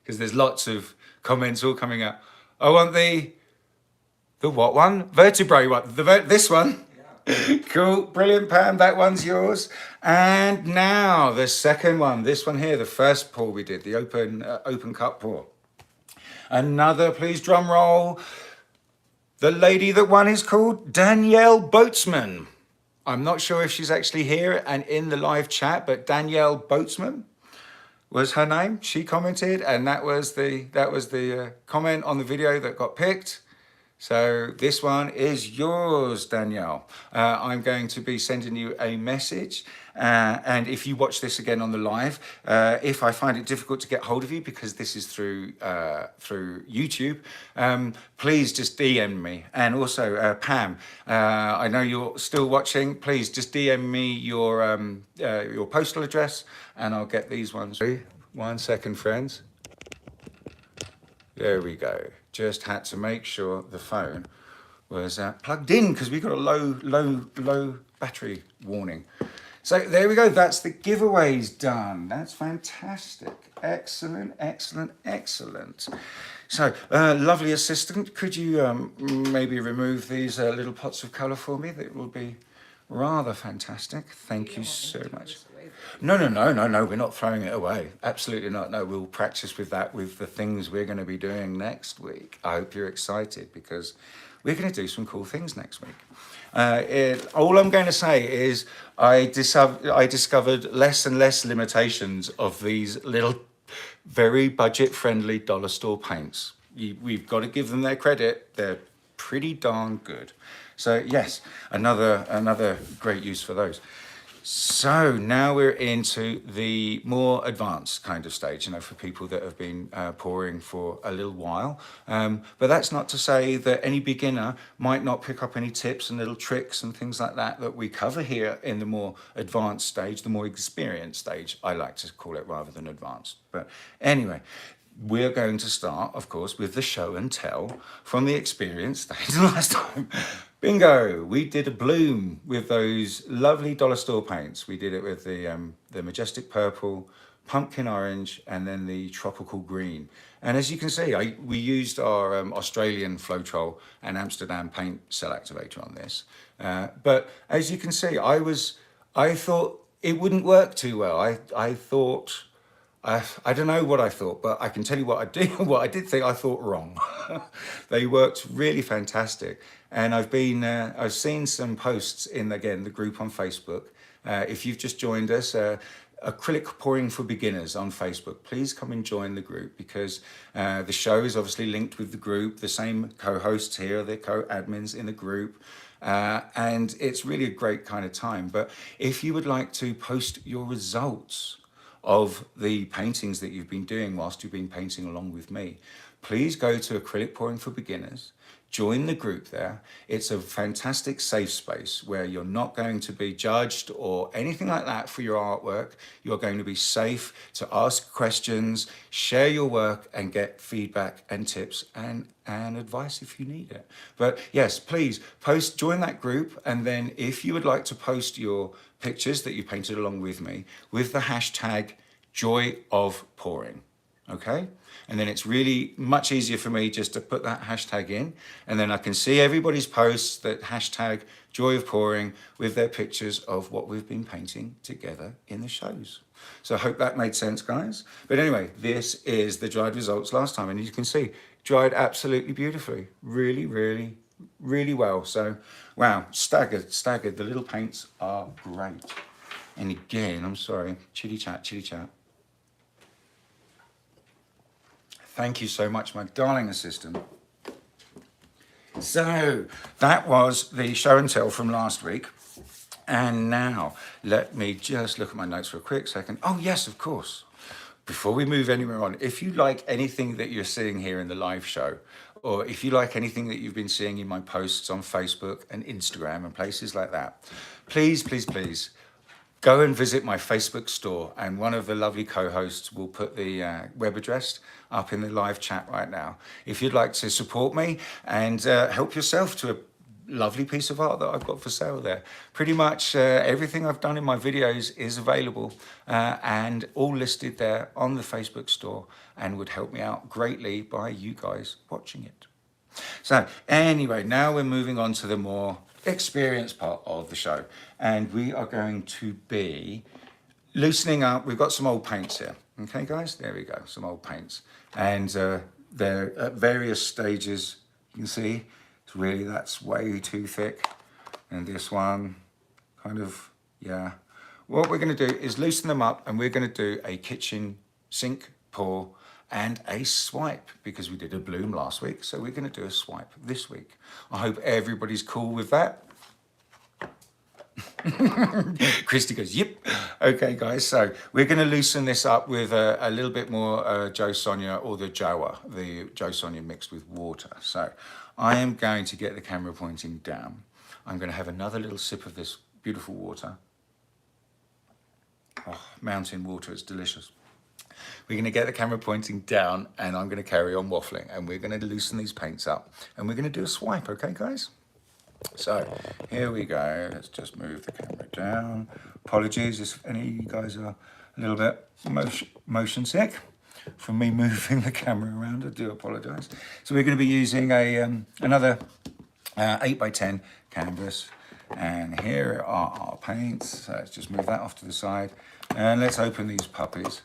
because there's lots of comments all coming out. I want the what one? Vertebrae one. This one. Yeah. Cool, brilliant, Pam. That one's yours. And now the second one. This one here, the first pour we did, the open cup pour. Another, please, drum roll. The lady that won is called Danielle Boatsman. I'm not sure if she's actually here and in the live chat, but Danielle Boatsman was her name. She commented, and that was the comment on the video that got picked. So this one is yours, Danielle. I'm going to be sending you a message. And if you watch this again on the live, if I find it difficult to get hold of you because this is through YouTube, please just DM me. And also, Pam, I know you're still watching. Please just DM me your postal address, and I'll get these ones. 1 second, friends. There we go. Just had to make sure the phone was plugged in because we got a low battery warning. So there we go. That's the giveaways done. That's fantastic. Excellent, excellent, excellent. So, lovely assistant, could you maybe remove these little pots of colour for me? That will be rather fantastic. Thank you so much. No, we're not throwing it away. Absolutely not. No, we'll practice with that with the things we're going to be doing next week. I hope you're excited because we're going to do some cool things next week. All I'm going to say is I discovered less and less limitations of these little very budget-friendly dollar store paints. We've got to give them their credit. They're pretty darn good. So yes, another great use for those. So now we're into the more advanced kind of stage, for people that have been pouring for a little while. But that's not to say that any beginner might not pick up any tips and little tricks and things like that we cover here in the more advanced stage, the more experienced stage, I like to call it rather than advanced. But anyway, we're going to start, of course, with the show and tell from the experience stage last time. Bingo! We did a bloom with those lovely dollar store paints. We did it with the majestic purple, pumpkin orange, and then the tropical green. And as you can see, we used our Australian Floetrol and Amsterdam paint cell activator on this. But as you can see, I thought it wouldn't work too well. I thought. I don't know what I thought, but I can tell you what I did. What I did think I thought wrong. They worked really fantastic, and I've seen some posts in the group on Facebook. If you've just joined us, acrylic pouring for beginners on Facebook, please come and join the group because the show is obviously linked with the group. The same co-hosts here, the co-admins in the group. And it's really a great kind of time. But if you would like to post your results of the paintings that you've been doing whilst you've been painting along with me, please go to Acrylic Pouring for Beginners, join the group there. It's a fantastic safe space where you're not going to be judged or anything like that for your artwork. You're going to be safe to ask questions, share your work, and get feedback and tips and advice if you need it. But yes, please join that group, and then if you would like to post your pictures that you painted along with me with the hashtag Joy of Pouring, okay? And then it's really much easier for me just to put that hashtag in, and then I can see everybody's posts that hashtag Joy of Pouring with their pictures of what we've been painting together in the shows. So I hope that made sense, guys. But anyway, this is the dried results last time, and you can see dried absolutely beautifully, really well. So wow, staggered. The little paints are great. And again, I'm sorry, chitty chat. Thank you so much, my darling assistant. So that was the show and tell from last week. And now let me just look at my notes for a quick second. Oh yes, of course. Before we move anywhere on, if you like anything that you're seeing here in the live show, or if you like anything that you've been seeing in my posts on Facebook and Instagram and places like that, please go and visit my Facebook store, and one of the lovely co-hosts will put the web address up in the live chat right now. If you'd like to support me and help yourself to a lovely piece of art that I've got for sale there. Pretty much everything I've done in my videos is available and all listed there on the Facebook store, and would help me out greatly by you guys watching it. So anyway, now we're moving on to the more experienced part of the show, and we are going to be loosening up. We've got some old paints here. Okay, guys, there we go, some old paints, and they're at various stages. You can see it's really, that's way too thick. And this one, kind of, yeah. What we're going to do is loosen them up, and we're going to do a kitchen sink pour and a swipe, because we did a bloom last week. So we're going to do a swipe this week. I hope everybody's cool with that. Christy goes, yep. Okay, guys, so we're going to loosen this up with a little bit more Joe Sonia, or the Joe Sonia mixed with water. So I am going to get the camera pointing down. I'm going to have another little sip of this beautiful water. Oh, mountain water, it's delicious. We're going to get the camera pointing down, and I'm going to carry on waffling, and we're going to loosen these paints up, and we're going to do a swipe, okay, guys? So here we go. Let's just move the camera down. Apologies if any of you guys are a little bit motion sick from me moving the camera around. I do apologize. So we're going to be using another 8x10 canvas, and here are our paints. So let's just move that off to the side, and let's open these puppies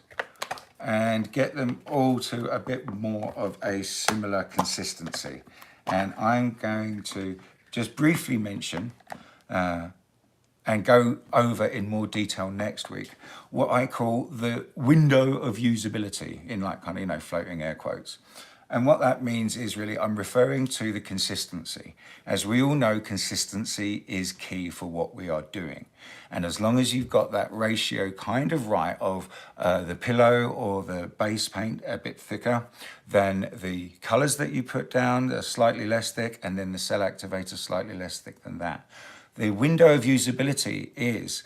and get them all to a bit more of a similar consistency. And I'm going to just briefly mention and go over in more detail next week what I call the window of usability, in like kind of, you know, floating air quotes. And what that means is really I'm referring to the consistency. As we all know, consistency is key for what we are doing. And as long as you've got that ratio kind of right of the pillow or the base paint a bit thicker, then the colors that you put down are slightly less thick, and then the cell activator slightly less thick than that. The window of usability is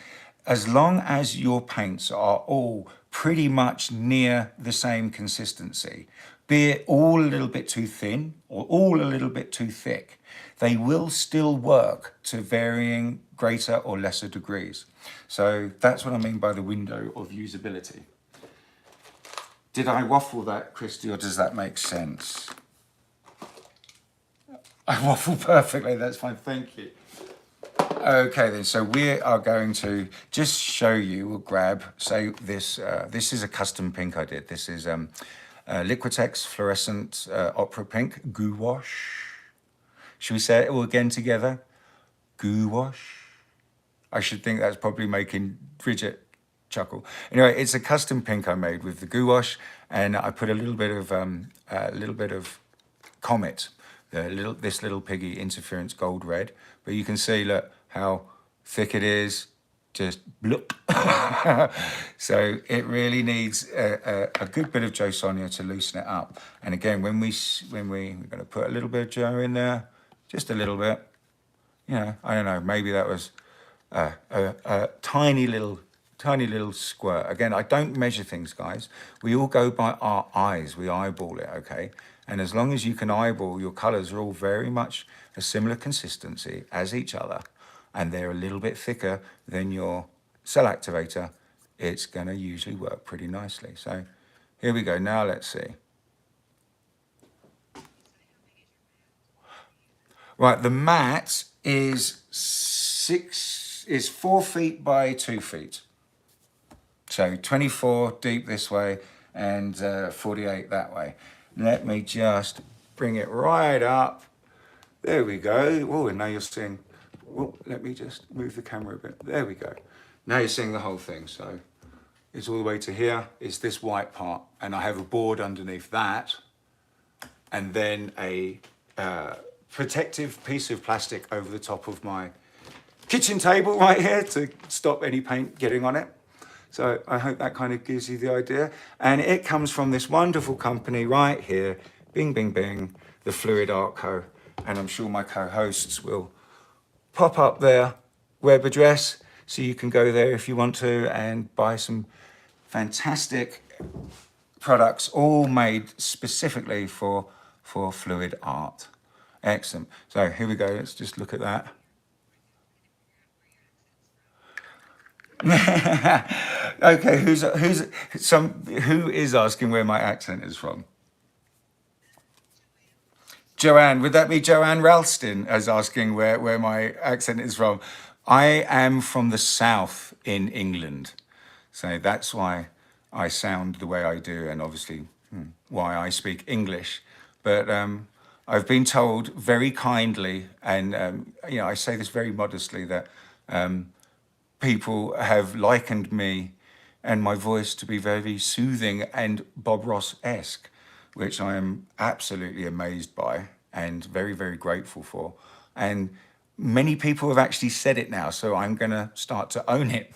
as long as your paints are all pretty much near the same consistency, be it all a little bit too thin or all a little bit too thick, they will still work to varying greater or lesser degrees. So that's what I mean by the window of usability. Did I waffle that, Christy, or does that make sense? I waffle perfectly, that's fine, thank you. Okay then, so we are going to just show you, we'll grab, say this, this is a custom pink I did. This is Liquitex fluorescent opera pink gouache. Should we say it all again together? Gouache. I should think that's probably making Bridget chuckle. Anyway, it's a custom pink I made with the gouache, and I put a little bit of Comet, this little piggy interference gold red. But you can see, look how thick it is. Just bloop. So it really needs a good bit of Joe Sonia to loosen it up. And again, we're going to put a little bit of Joe in there, just a little bit. You know, I don't know, maybe that was a tiny little squirt. Again, I don't measure things, guys. We all go by our eyes. We eyeball it, okay? And as long as you can eyeball, your colors are all very much a similar consistency as each other, and they're a little bit thicker than your cell activator, it's going to usually work pretty nicely. So here we go. Now let's see. Right, the mat is 4 feet by 2 feet. So 24 deep this way and 48 that way. Let me just bring it right up. There we go. Oh, and now you're seeing. Oh, let me just move the camera a bit. There we go. Now you're seeing the whole thing. So it's all the way to here. It's this white part, and I have a board underneath that, and then a protective piece of plastic over the top of my kitchen table right here to stop any paint getting on it. So I hope that kind of gives you the idea. And it comes from this wonderful company right here, bing, bing, bing, the Fluid Art Co. And I'm sure my co-hosts will pop up their web address so you can go there if you want to and buy some fantastic products, all made specifically for fluid art. Excellent. So here we go. Let's just look at that. Okay, who is asking where my accent is from? Joanne, would that be Joanne Ralston as asking where my accent is from? I am from the south in England, so that's why I sound the way I do, and obviously why I speak English. But I've been told very kindly, and you know, I say this very modestly, that people have likened me and my voice to be very soothing and Bob Ross-esque, which I am absolutely amazed by and very, very grateful for. And many people have actually said it now, so I'm going to start to own it.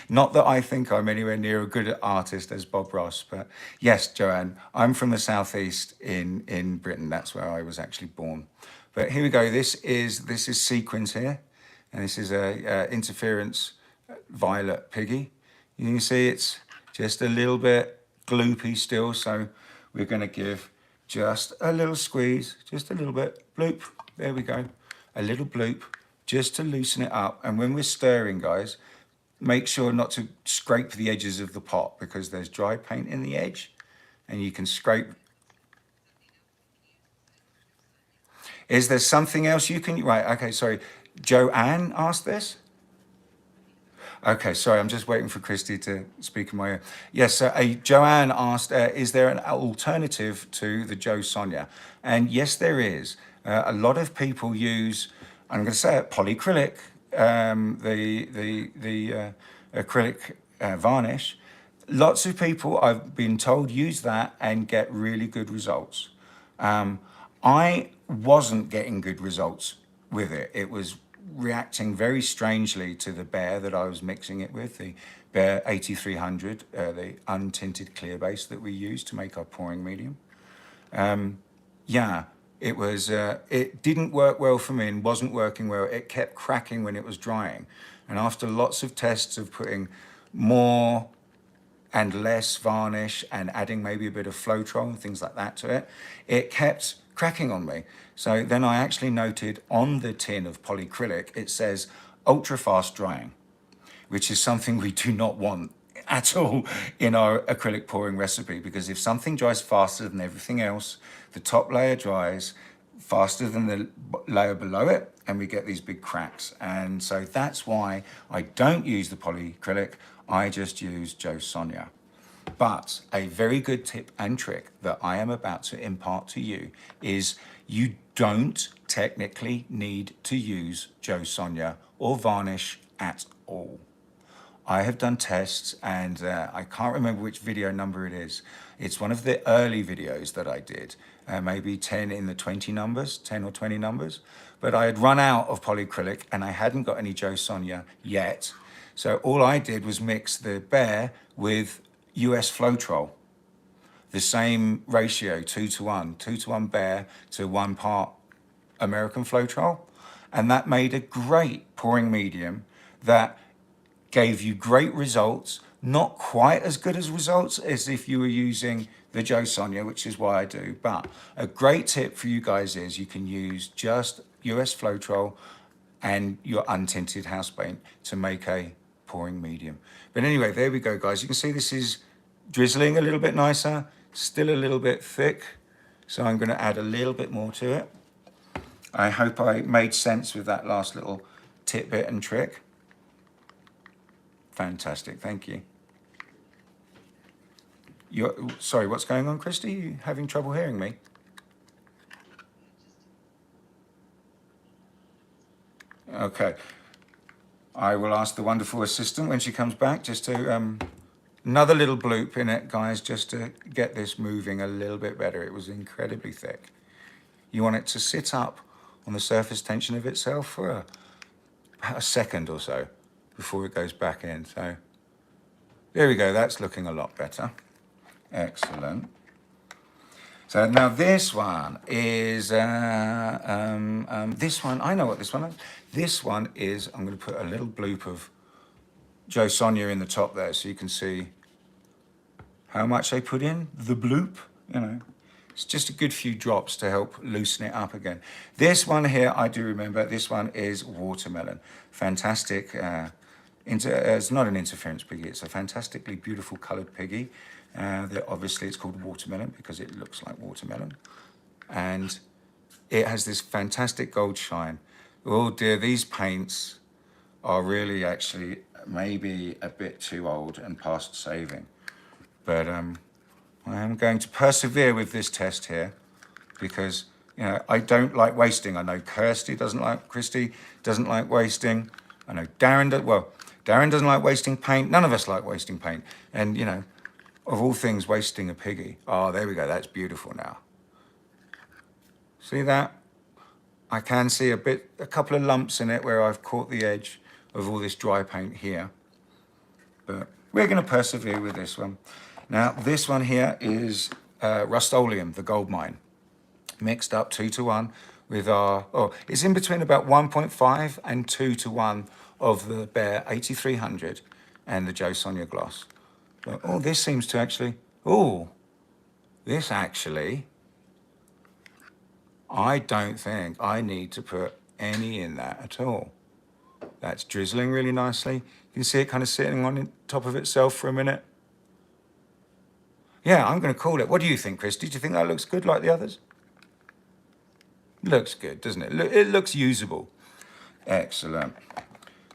Not that I think I'm anywhere near a good artist as Bob Ross, but yes, Joanne, I'm from the southeast in Britain. That's where I was actually born. But here we go. This is sequins here, and this is a interference violet piggy. You can see it's just a little bit gloopy still, so we're going to give just a little squeeze, just a little bit, bloop, there we go, a little bloop, just to loosen it up. And when we're stirring, guys, make sure not to scrape the edges of the pot, because there's dry paint in the edge, and you can scrape. Is there something else you can, right, okay, sorry, Joanne asked this? Okay, sorry, I'm just waiting for Christy to speak in my ear. Yes, Joanne asked, is there an alternative to the Jo Sonja? And yes, there is. A lot of people use, I'm going to say it, polyacrylic, the acrylic varnish. Lots of people, I've been told, use that and get really good results. I wasn't getting good results with it. It was reacting very strangely to the Behr that I was mixing it with, the Behr 8300, the untinted clear base that we use to make our pouring medium. Yeah, it was. It didn't work well for me and wasn't working well. It kept cracking when it was drying, and after lots of tests of putting more and less varnish and adding maybe a bit of Floetrol and things like that to it, it kept cracking on me. So then I actually noted on the tin of polyacrylic, it says ultra fast drying, which is something we do not want at all in our acrylic pouring recipe, because if something dries faster than everything else, the top layer dries faster than the layer below it, and we get these big cracks. And so that's why I don't use the polyacrylic, I just use Jo Sonja. But a very good tip and trick that I am about to impart to you is you don't technically need to use Jo Sonja or varnish at all. I have done tests, and I can't remember which video number it is. It's one of the early videos that I did, maybe 10 in the 20 numbers, 10 or 20 numbers. But I had run out of polyacrylic and I hadn't got any Jo Sonja yet. So all I did was mix the Behr with US Floetrol, the same ratio, 2 to 1 Behr to 1 part American Floetrol. And that made a great pouring medium that gave you great results, not quite as good as results as if you were using the Jo Sonja, which is why I do. But a great tip for you guys is you can use just US Floetrol and your untinted house paint to make a pouring medium. But anyway, there we go, guys. You can see this is drizzling a little bit nicer, still a little bit thick. So I'm going to add a little bit more to it. I hope I made sense with that last little tidbit and trick. Fantastic, thank you. Sorry, what's going on, Christy? You having trouble hearing me? Okay. I will ask the wonderful assistant when she comes back just to, another little bloop in it, guys, just to get this moving a little bit better. It was incredibly thick. You want it to sit up on the surface tension of itself for a second or so before it goes back in. So there we go, that's looking a lot better. Excellent. So now this one is, this one, I know what this one is. This one is, I'm going to put a little bloop of Jo Sonja in the top there so you can see how much I put in, the bloop, you know. It's just a good few drops to help loosen it up again. This one here, I do remember, this one is watermelon. Fantastic, it's not an interference piggy, it's a fantastically beautiful colored piggy. Obviously it's called watermelon because it looks like watermelon. And it has this fantastic gold shine. Oh dear, these paints are really actually maybe a bit too old and past saving. But I am going to persevere with this test here because You know, I don't like wasting. I know Christy doesn't like wasting. I know Darren doesn't like wasting paint. None of us like wasting paint. And, you know, of all things, wasting a piggy. Oh, there we go. That's beautiful now. See that? I can see a couple of lumps in it where I've caught the edge of all this dry paint here. But we're going to persevere with this one. Now, this one here is Rust-Oleum, the gold mine, mixed up 2-to-1 with our, it's in between about 1.5 and 2-to-1 of the Behr 8300 and the Joe Sonia gloss. But, this seems to actually, this actually, I don't think I need to put any in that at all. That's drizzling really nicely. You can see it kind of sitting on top of itself for a minute. Yeah, I'm going to call it. What do you think, Chris? Did you think that looks good like the others? Looks good, doesn't it? It looks usable. Excellent.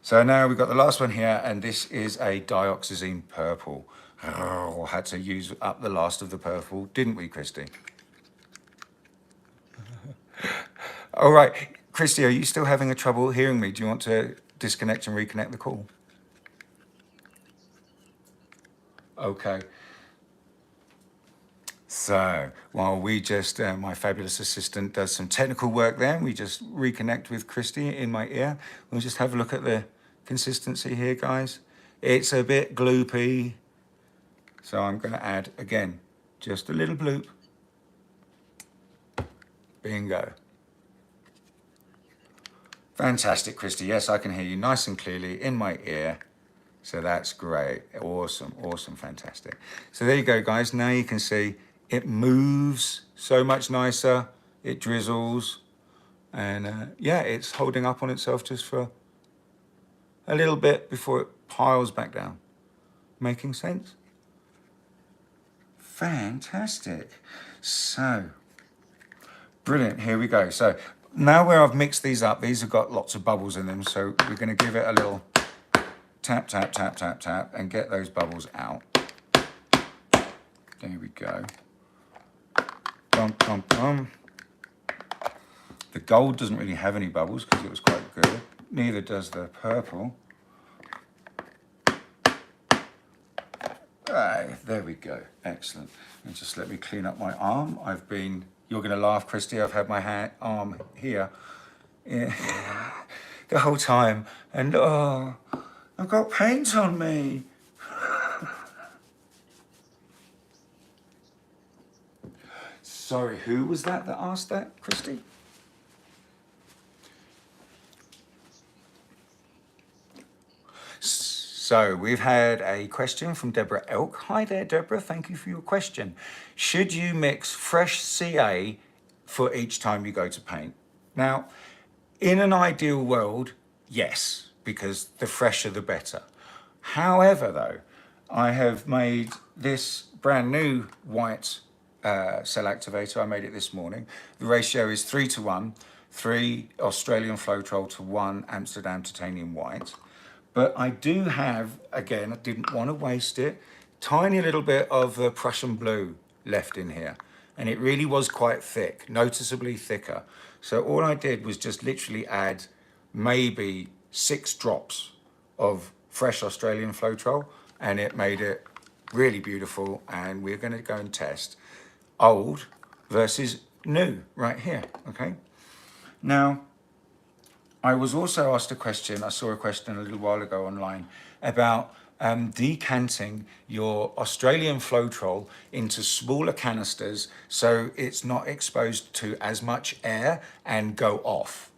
So now we've got the last one here, and this is a dioxazine purple. Oh, had to use up the last of the purple, didn't we, Christy? All right, Christy, are you still having a trouble hearing me? Do you want to disconnect and reconnect the call? Okay. So while we just, my fabulous assistant does some technical work there, and we just reconnect with Christy in my ear. We'll just have a look at the consistency here, guys. It's a bit gloopy. So I'm going to add, again, just a little bloop. Bingo. Fantastic, Christy. Yes, I can hear you nice and clearly in my ear. So that's great. Awesome, awesome, fantastic. So there you go, guys. Now you can see it moves so much nicer. It drizzles. And yeah, it's holding up on itself just for a little bit before it piles back down. Making sense? Fantastic. So, brilliant. Here we go. So now where I've mixed these up, these have got lots of bubbles in them. So we're going to give it a little tap, tap, tap, tap, tap, and get those bubbles out. There we go. Bum, bum, bum. The gold doesn't really have any bubbles because it was quite good. Neither does the purple. There we go. Excellent. And just let me clean up my arm. You're going to laugh, Christy, I've had my arm here the whole time. And I've got paint on me. Sorry, who was that asked that, Christy? So we've had a question from Deborah Elk. Hi there, Deborah. Thank you for your question. Should you mix fresh CA for each time you go to paint? Now, in an ideal world, yes, because the fresher the better. However, though, I have made this brand new white cell activator. I made it this morning. The ratio is 3-to-1, 3 Australian Floetrol to 1 Amsterdam titanium white. But I do have, again, I didn't want to waste it, tiny little bit of the Prussian blue left in here. And it really was quite thick, noticeably thicker. So all I did was just literally add maybe 6 drops of fresh Australian Floetrol, and it made it really beautiful. And we're going to go and test old versus new right here, okay? Now, I was also asked a question, I saw a question a little while ago online, about decanting your Australian Floetrol into smaller canisters so it's not exposed to as much air and go off.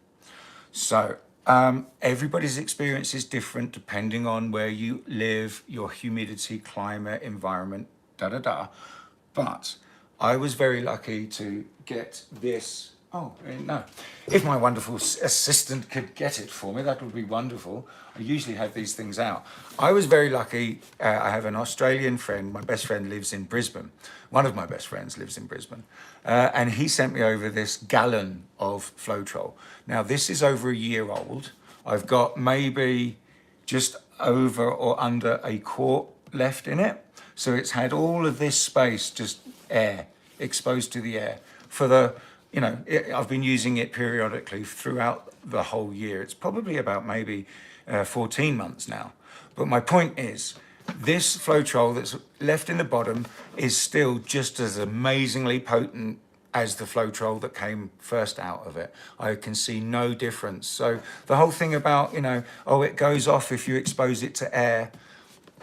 So everybody's experience is different depending on where you live, your humidity, climate, environment, But I was very lucky to get this. Oh, no. If my wonderful assistant could get it for me, that would be wonderful. I usually have these things out. I was very lucky. I have an Australian friend. My best friend lives in Brisbane. One of my best friends lives in Brisbane. And he sent me over this gallon of Floetrol. Now, this is over a year old. I've got maybe just over or under a quart left in it. So it's had all of this space, just air, exposed to the air, for the you know, I've been using it periodically throughout the whole year. It's probably about maybe 14 months now. But my point is, this Floetrol that's left in the bottom is still just as amazingly potent as the Floetrol that came first out of it. I can see no difference. So the whole thing about, you know, oh, it goes off if you expose it to air,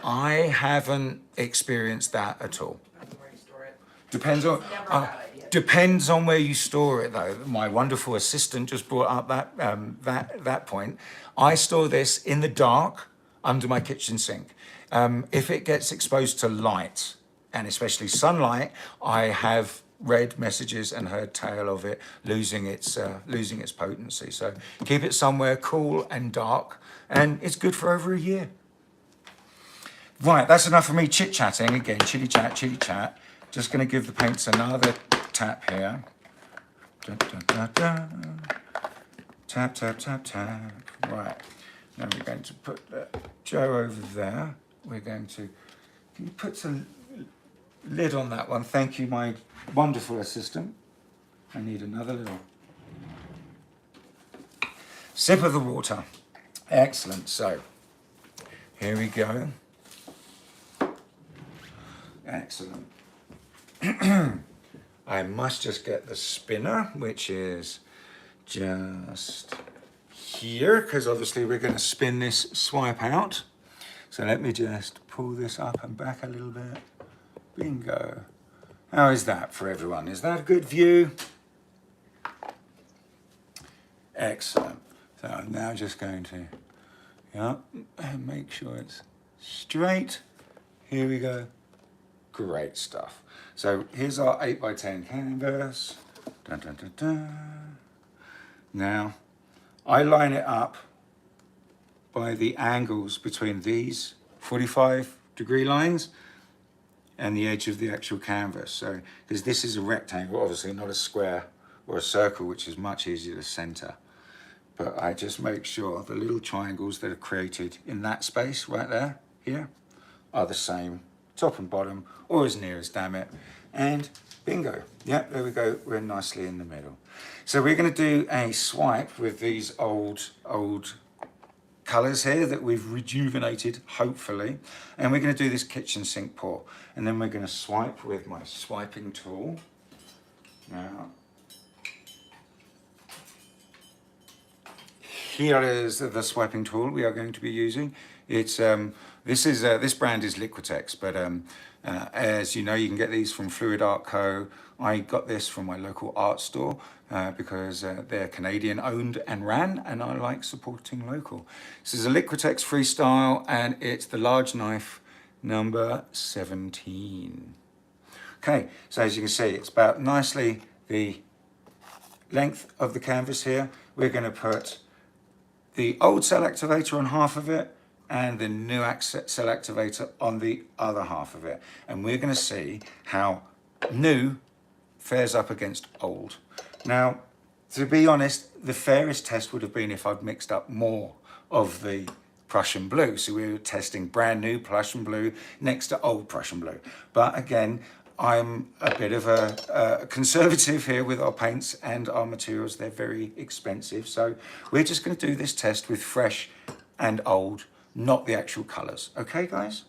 I haven't experienced that at all. Depends on where you store it. Depends on Never a bad idea. depends on where you store it, though. My wonderful assistant just brought up that point. I store this in the dark under my kitchen sink. If it gets exposed to light, and especially sunlight, I have read messages and heard tale of it losing its potency. So keep it somewhere cool and dark, and it's good for over a year. Right, that's enough of me chit-chatting. Again, chitty-chat. Just going to give the paints another tap here. Da, da, da, da. Tap, tap, tap, tap. Right, now we're going to put Joe over there. We're going to, can you put some lid on that one? Thank you, my wonderful assistant. I need another little sip of the water. Excellent, so here we go. Excellent. I must just get the spinner, which is just here, because obviously we're going to spin this swipe out. So let me just pull this up and back a little bit. Bingo. How is that for everyone? Is that a good view? Excellent. So I'm now just going to make sure it's straight. Here we go. Great stuff. So here's our 8x10 canvas. Dun, dun, dun, dun. Now, I line it up by the angles between these 45-degree lines and the edge of the actual canvas. So, because this is a rectangle, obviously not a square or a circle, which is much easier to center. But I just make sure the little triangles that are created in that space right there, here, are the same, top and bottom, or as near as, damn it. And bingo. Yep, there we go. We're nicely in the middle. So we're going to do a swipe with these old colours here that we've rejuvenated, hopefully. And we're going to do this kitchen sink pour. And then we're going to swipe with my swiping tool. Now, here is the swiping tool we are going to be using. It's this brand is Liquitex, but as you know, you can get these from Fluid Art Co. I got this from my local art store because they're Canadian owned and ran, and I like supporting local. This is a Liquitex Freestyle, and it's the large knife number 17. Okay, so as you can see, it's about nicely the length of the canvas here. We're going to put the old cell activator on half of it and the new cell activator on the other half of it. And we're going to see how new fares up against old. Now, to be honest, the fairest test would have been if I'd mixed up more of the Prussian blue. So we were testing brand new Prussian blue next to old Prussian blue. But again, I'm a bit of a conservative here with our paints and our materials. They're very expensive. So we're just going to do this test with fresh and old, not the actual colours. Okay, guys?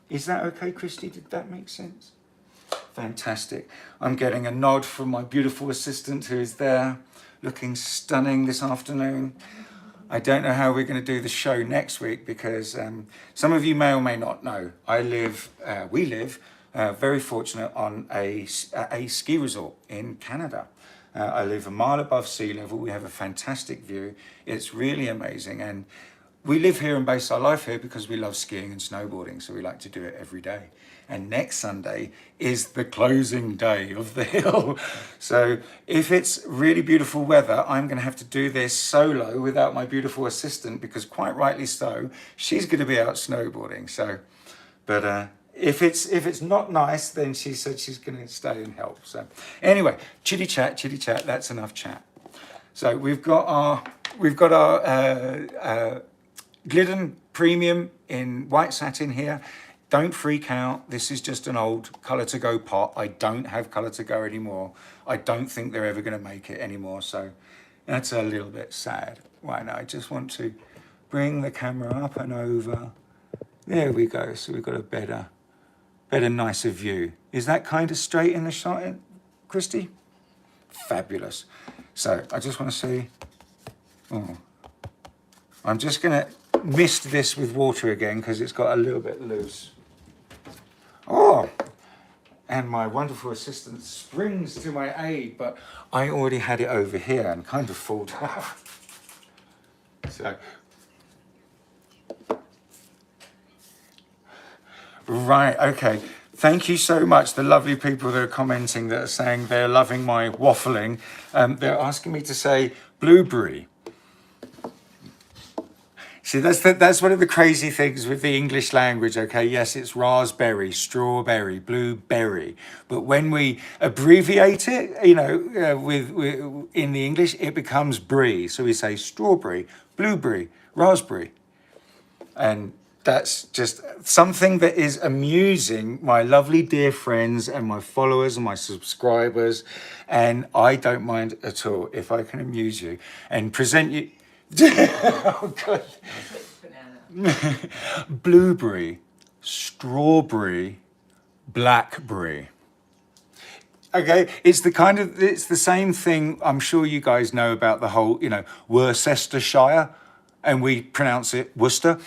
Is that okay, Christy? Did that make sense? Fantastic. I'm getting a nod from my beautiful assistant who is there looking stunning this afternoon. I don't know how we're going to do the show next week because some of you may or may not know. We live very fortunate on a ski resort in Canada. I live a mile above sea level. We have a fantastic view. It's really amazing. And we live here and base our life here because we love skiing and snowboarding. So we like to do it every day. And next Sunday is the closing day of the hill. So if it's really beautiful weather, I'm going to have to do this solo without my beautiful assistant because quite rightly so, she's going to be out snowboarding. So, but if it's not nice, then she said she's going to stay and help. So anyway, chitty chat, that's enough chat. So we've got our Glidden Premium in white satin here. don't freak out. This is just an old Colour to Go pot. I don't have Colour to Go anymore. I don't think they're ever going to make it anymore. So that's a little bit sad. Right now, I just want to bring the camera up and over. There we go. So we've got a better, nicer view. Is that kind of straight in the shot, Christy? Fabulous. So I just want to see. Oh, I'm just going to mist this with water again because it's got a little bit loose. Oh, and my wonderful assistant springs to my aid, but I already had it over here and kind of fooled her. So, right, okay. Thank you so much, the lovely people that are commenting that are saying they're loving my waffling. They're asking me to say blueberry. See, that's one of the crazy things with the English language, okay? Yes, it's raspberry, strawberry, blueberry. But when we abbreviate it, you know, with in the English, it becomes brie. So we say strawberry, blueberry, raspberry. And that's just something that is amusing my lovely dear friends and my followers and my subscribers. And I don't mind at all if I can amuse you and present you. Oh, God. Banana. Blueberry, strawberry, blackberry. Okay, it's the same thing. I'm sure you guys know about the whole, you know, Worcestershire, and we pronounce it Worcester.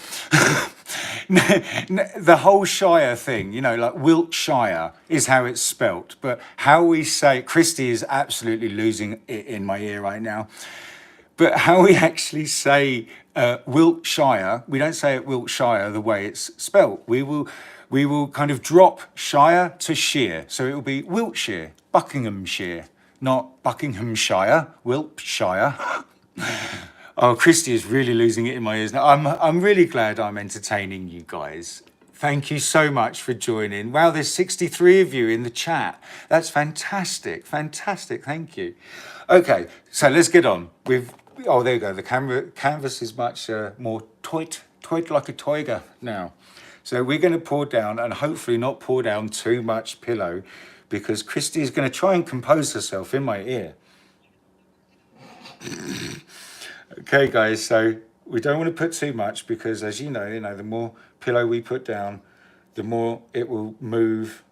The whole Shire thing, you know, like Wiltshire is how it's spelt, but how we say, Christy is absolutely losing it in my ear right now. But how we actually say Wiltshire, we don't say it Wiltshire the way it's spelt. We will kind of drop Shire to Shire. So it will be Wiltshire, Buckinghamshire, not Buckinghamshire, Wiltshire. Oh, Christy is really losing it in my ears now. I'm really glad I'm entertaining you guys. Thank you so much for joining. Wow, there's 63 of you in the chat. That's fantastic, fantastic. Thank you. Okay, so let's get on. Oh, there you go. The canvas is much more toit like a toiger now. So we're going to pour down and hopefully not pour down too much pillow because Christy is going to try and compose herself in my ear. Okay, guys, so we don't want to put too much because, as you know, the more pillow we put down, the more it will move,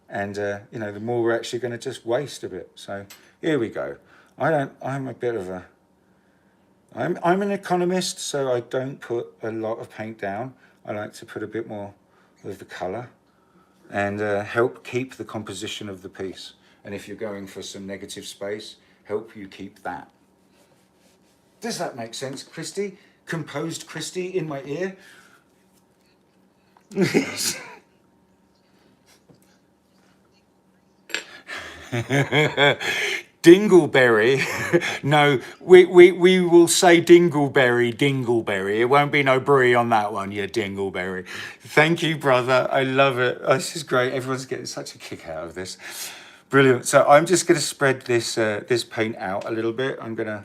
and you know, the more we're actually going to just waste a bit. So here we go. I'm an economist, so I don't put a lot of paint down. I like to put a bit more of the colour and help keep the composition of the piece. And if you're going for some negative space, help you keep that. Does that make sense, Christy? Composed Christy in my ear? Dingleberry. No, we will say dingleberry. It won't be no brie on that one, you dingleberry. Thank you, brother. I love it. Oh, this is great. Everyone's getting such a kick out of this. Brilliant. So I'm just going to spread this this paint out a little bit. I'm gonna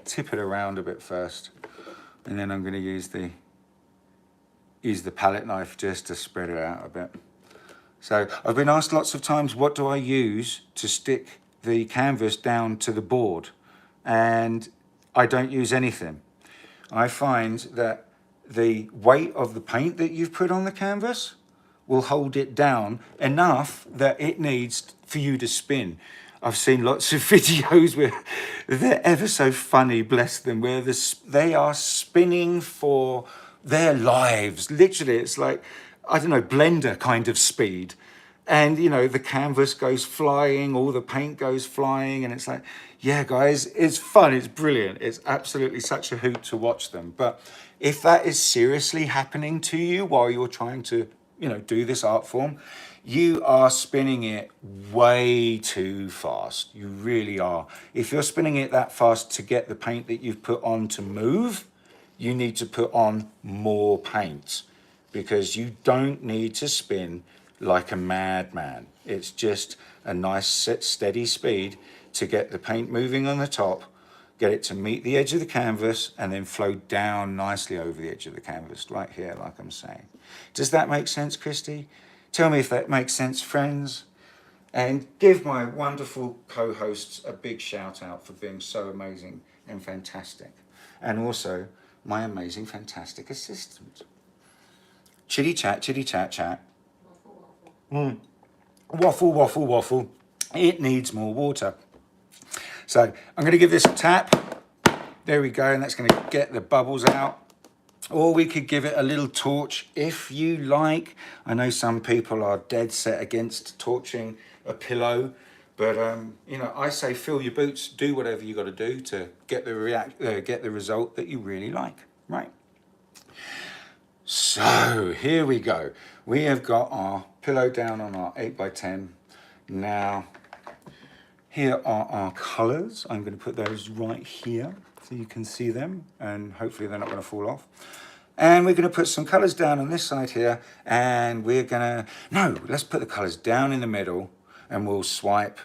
tip it around a bit first, and then I'm going to use the palette knife just to spread it out a bit. So I've been asked lots of times, what do I use to stick the canvas down to the board? And I don't use anything. I find that the weight of the paint that you've put on the canvas will hold it down enough that it needs for you to spin. I've seen lots of videos where they're ever so funny, bless them, where they are spinning for their lives. Literally, it's like, I don't know, Blender kind of speed. And, you know, the canvas goes flying, all the paint goes flying, and it's like, yeah, guys, it's fun, it's brilliant. It's absolutely such a hoot to watch them. But if that is seriously happening to you while you're trying to, you know, do this art form, you are spinning it way too fast. You really are. If you're spinning it that fast to get the paint that you've put on to move, you need to put on more paint because you don't need to spin like a madman. It's just a nice steady speed to get the paint moving on the top, get it to meet the edge of the canvas and then flow down nicely over the edge of the canvas, right here, like I'm saying. Does that make sense, Christy? Tell me if that makes sense, friends. And give my wonderful co-hosts a big shout out for being so amazing and fantastic. And also my amazing, fantastic assistant. Chitty chat, chat. Waffle, waffle, waffle. It needs more water. So I'm going to give this a tap. There we go, and that's going to get the bubbles out. Or we could give it a little torch if you like. I know some people are dead set against torching a pillow, but you know, I say fill your boots, do whatever you got to do to get the result that you really like, right? So here we go. We have got our pillow down on our 8x10. Now, here are our colors. I'm going to put those right here so you can see them, and hopefully they're not going to fall off. And we're going to put some colors down on this side here, and we're going to, no, let's put the colors down in the middle, and we'll swipe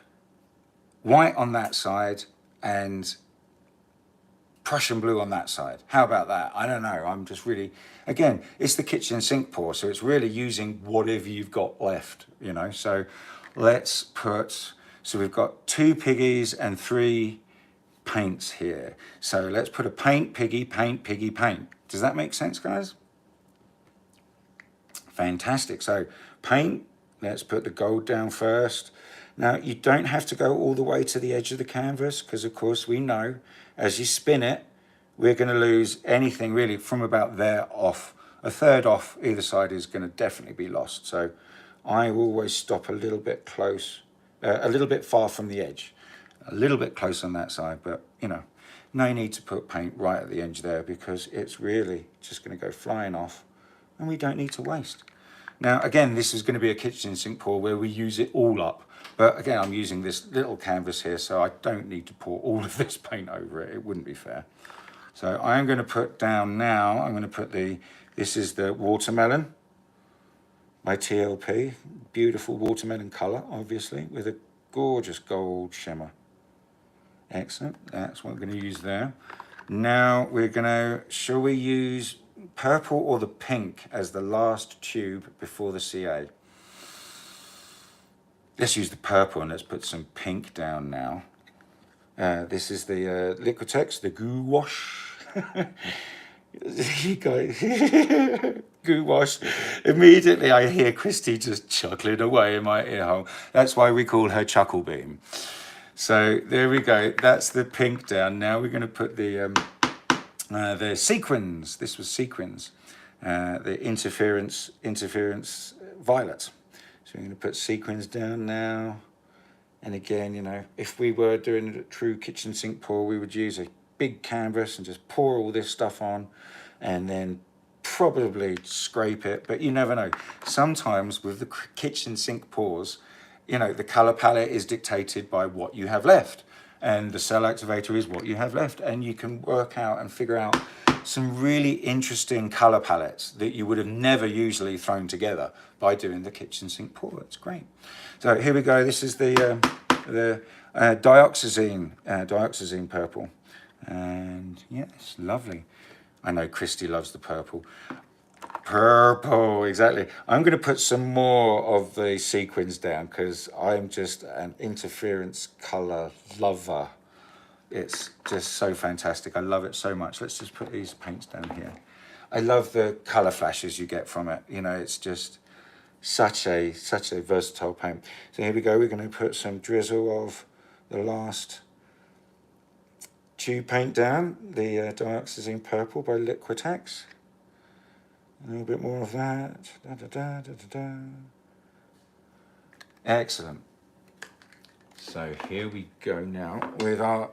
white on that side and Prussian blue on that side. How about that? I don't know. I'm just really, again, it's the kitchen sink pour, so it's really using whatever you've got left, you know. So let's put, so we've got 2 piggies and 3 paints here. So let's put a paint, piggy, paint, piggy, paint. Does that make sense, guys? Fantastic. So paint, let's put the gold down first. Now, you don't have to go all the way to the edge of the canvas because, of course, we know as you spin it, we're going to lose anything really from about there off. A third off either side is going to definitely be lost. So I always stop a little bit close, a little bit far from the edge. A little bit close on that side, but, you know, no need to put paint right at the edge there because it's really just going to go flying off and we don't need to waste. Now, again, this is going to be a kitchen sink pour where we use it all up. But again, I'm using this little canvas here, so I don't need to pour all of this paint over it. It wouldn't be fair. So I'm going to put down now, I'm going to put this is the watermelon by TLP. Beautiful watermelon colour, obviously, with a gorgeous gold shimmer. Excellent, that's what I'm going to use there. Now we're going to, shall we use purple or the pink as the last tube before the CA? Let's use the purple and let's put some pink down now. This is the Liquitex, the goo wash. You guys, goo wash. Immediately I hear Christy just chuckling away in my ear hole. That's why we call her Chuckle Beam. So there we go. That's the pink down. Now we're going to put the sequins. This was sequins. The interference violet. So we're going to put sequins down now. And again, you know, if we were doing a true kitchen sink pour, we would use a big canvas and just pour all this stuff on and then probably scrape it. But you never know. Sometimes with the kitchen sink pours, you know, the color palette is dictated by what you have left. And the cell activator is what you have left. And you can work out and figure out some really interesting color palettes that you would have never usually thrown together by doing the kitchen sink pour. It's great. So here we go. This is the dioxazine purple. And yeah, it's lovely. I know Christy loves the purple. Purple, exactly. I'm going to put some more of the sequins down because I'm just an interference color lover. It's just so fantastic. I love it so much. Let's just put these paints down here. I love the color flashes you get from it. You know, it's just such a versatile paint. So here we go. We're going to put some drizzle of the last tube paint down, the dioxazine purple by Liquitex. A little bit more of that. Da, da, da, da, da, da. Excellent. So here we go now with our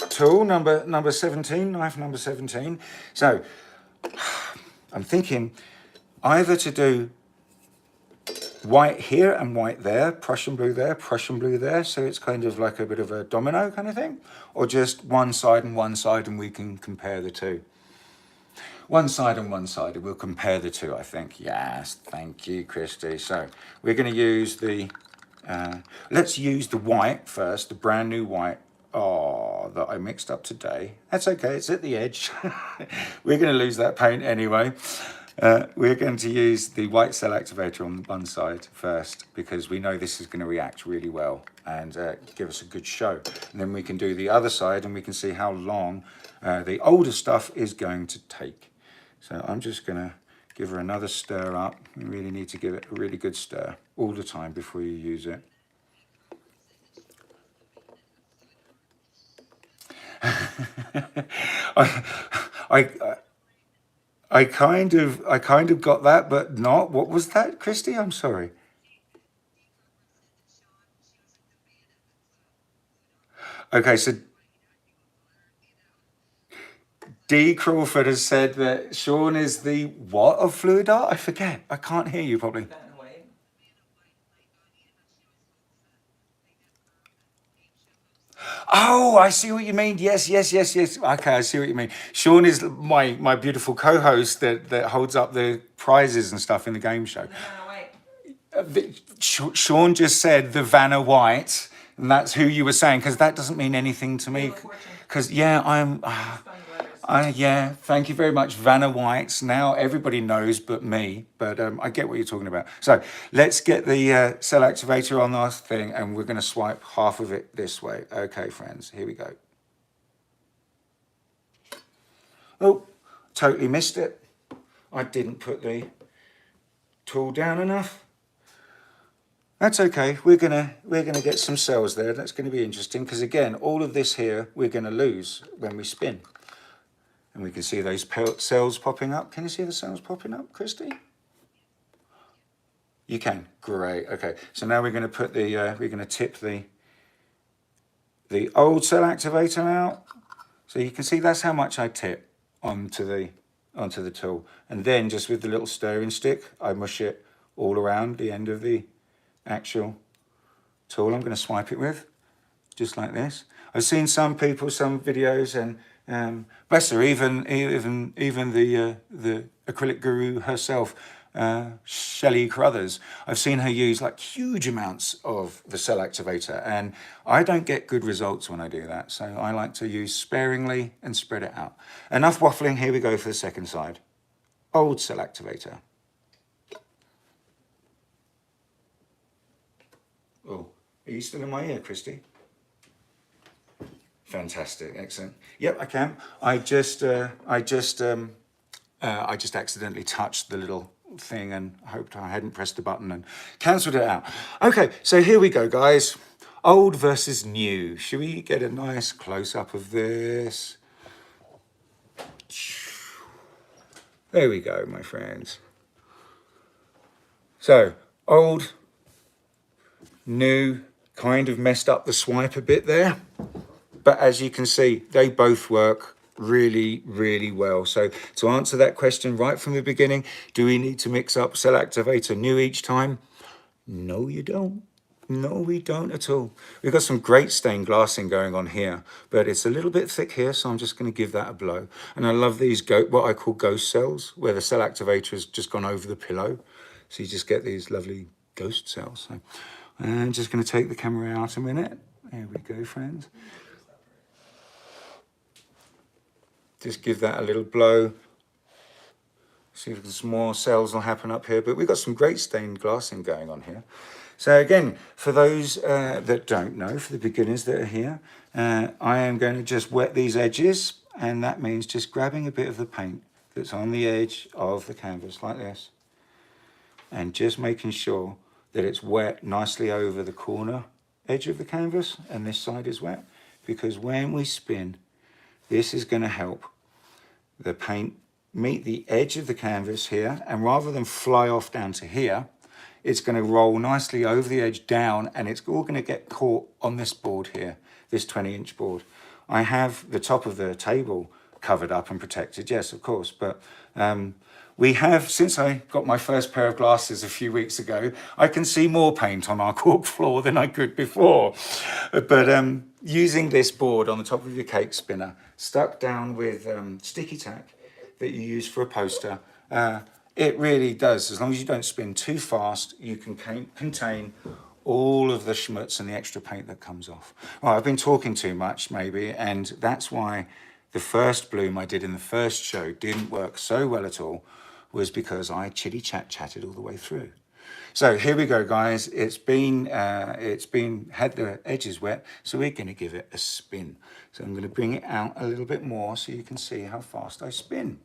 tool number 17, knife number 17. So I'm thinking either to do white here and white there, Prussian blue there, so it's kind of like a bit of a domino kind of thing, or just one side and we can compare the two. One side and we'll compare the two, I think. Yes, thank you, Christy. So we're going to use the, let's use the white first, the brand new white that I mixed up today. That's okay, it's at the edge. We're going to lose that paint anyway. We're going to use the white cell activator on one side first, because we know this is going to react really well and give us a good show. And then we can do the other side and we can see how long the older stuff is going to take. So I'm just going to give her another stir up. You really need to give it a really good stir all the time before you use it. I kind of got that, but not. What was that, Christy? I'm sorry. Okay, so D. Crawford has said that Sean is the what of fluid art? I forget. I can't hear you properly. Vanna White. Oh, I see what you mean. Yes. Okay, I see what you mean. Sean is my beautiful co-host that holds up the prizes and stuff in the game show. Vanna White. Sean just said the Vanna White, and that's who you were saying, because that doesn't mean anything to me. Because yeah, yeah, thank you very much, Vanna White. Now everybody knows but me, but I get what you're talking about. So let's get the cell activator on our thing, and we're going to swipe half of it this way. Okay, friends, here we go. Oh, totally missed it. I didn't put the tool down enough. That's okay. We're gonna get some cells there. That's going to be interesting, because again, all of this here we're going to lose when we spin. And we can see those cells popping up. Can you see the cells popping up, Christy? You can. Great. Okay. So now we're going to put the we're going to tip the old cell activator out. So you can see that's how much I tip onto the tool. And then just with the little stirring stick, I mush it all around the end of the actual tool I'm going to swipe it with, just like this. I've seen some people, some videos, and bless her, even the acrylic guru herself, Sheleeartstyle. I've seen her use like huge amounts of the cell activator, and I don't get good results when I do that. So I like to use sparingly and spread it out. Enough waffling. Here we go for the second side. Old cell activator. Oh, are you still in my ear, Christy? Fantastic, excellent. Yep, I can. I just accidentally touched the little thing and hoped I hadn't pressed the button and cancelled it out. Okay, so here we go, guys. Old versus new. Should we get a nice close-up of this? There we go, my friends. So, old, new, kind of messed up the swipe a bit there. But as you can see, they both work really, really well. So to answer that question right from the beginning, do we need to mix up cell activator new each time? No, you don't. No, we don't at all. We've got some great stained glassing going on here, but it's a little bit thick here, so I'm just going to give that a blow. And I love these, what I call ghost cells, where the cell activator has just gone over the pillow. So you just get these lovely ghost cells. So I'm just going to take the camera out a minute. There we go, friends. Just give that a little blow. See if some more cells will happen up here. But we've got some great stained glassing going on here. So again, for those that don't know, for the beginners that are here, I am going to just wet these edges. And that means just grabbing a bit of the paint that's on the edge of the canvas like this. And just making sure that it's wet nicely over the corner edge of the canvas. And this side is wet. Because when we spin, this is going to help the paint meet the edge of the canvas here, and rather than fly off down to here, it's going to roll nicely over the edge down, and it's all going to get caught on this board here, this 20-inch board. I have the top of the table covered up and protected, yes, of course, but we have, since I got my first pair of glasses a few weeks ago, I can see more paint on our cork floor than I could before. But using this board on the top of your cake spinner, stuck down with sticky tack that you use for a poster, it really does. As long as you don't spin too fast, you can contain all of the schmutz and the extra paint that comes off. Well, I've been talking too much maybe, and that's why the first bloom I did in the first show didn't work so well at all, was because I chatted all the way through. So here we go, guys. It's been had the edges wet, so we're going to give it a spin. So I'm going to bring it out a little bit more so you can see how fast I spin.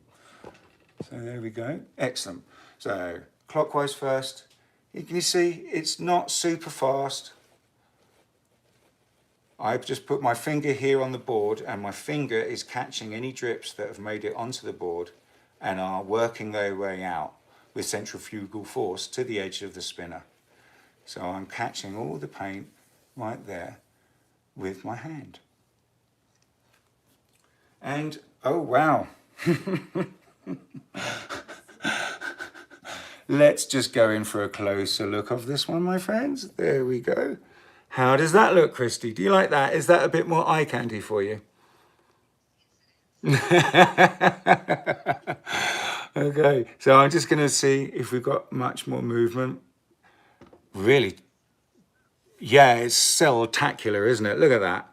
So there we go. Excellent. So clockwise first. You can see it's not super fast. I've just put my finger here on the board, and my finger is catching any drips that have made it onto the board and are working their way out with centrifugal force to the edge of the spinner. So I'm catching all the paint right there with my hand. And oh wow. Let's just go in for a closer look of this one, my friends. There we go. How does that look, Christy? Do you like that? Is that a bit more eye candy for you? Okay, so I'm just going to see if we've got much more movement. Really, yeah, it's cell-tacular, isn't it? Look at that.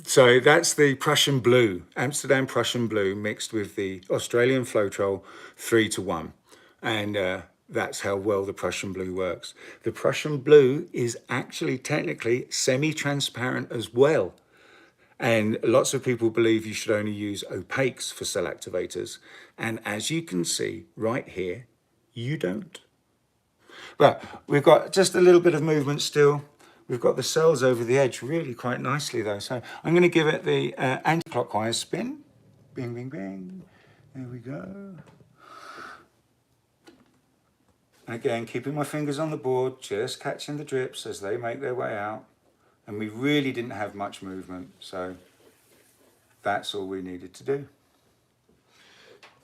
So that's the Prussian blue, Amsterdam Prussian blue mixed with the Australian Floetrol 3:1. And that's how well the Prussian blue works. The Prussian blue is actually technically semi-transparent as well. And lots of people believe you should only use opaques for cell activators. And as you can see right here, you don't. But we've got just a little bit of movement still. We've got the cells over the edge really quite nicely though. So I'm going to give it the anti-clockwise spin. Bing, bing, bing. There we go. Again, keeping my fingers on the board, just catching the drips as they make their way out. And we really didn't have much movement, so that's all we needed to do.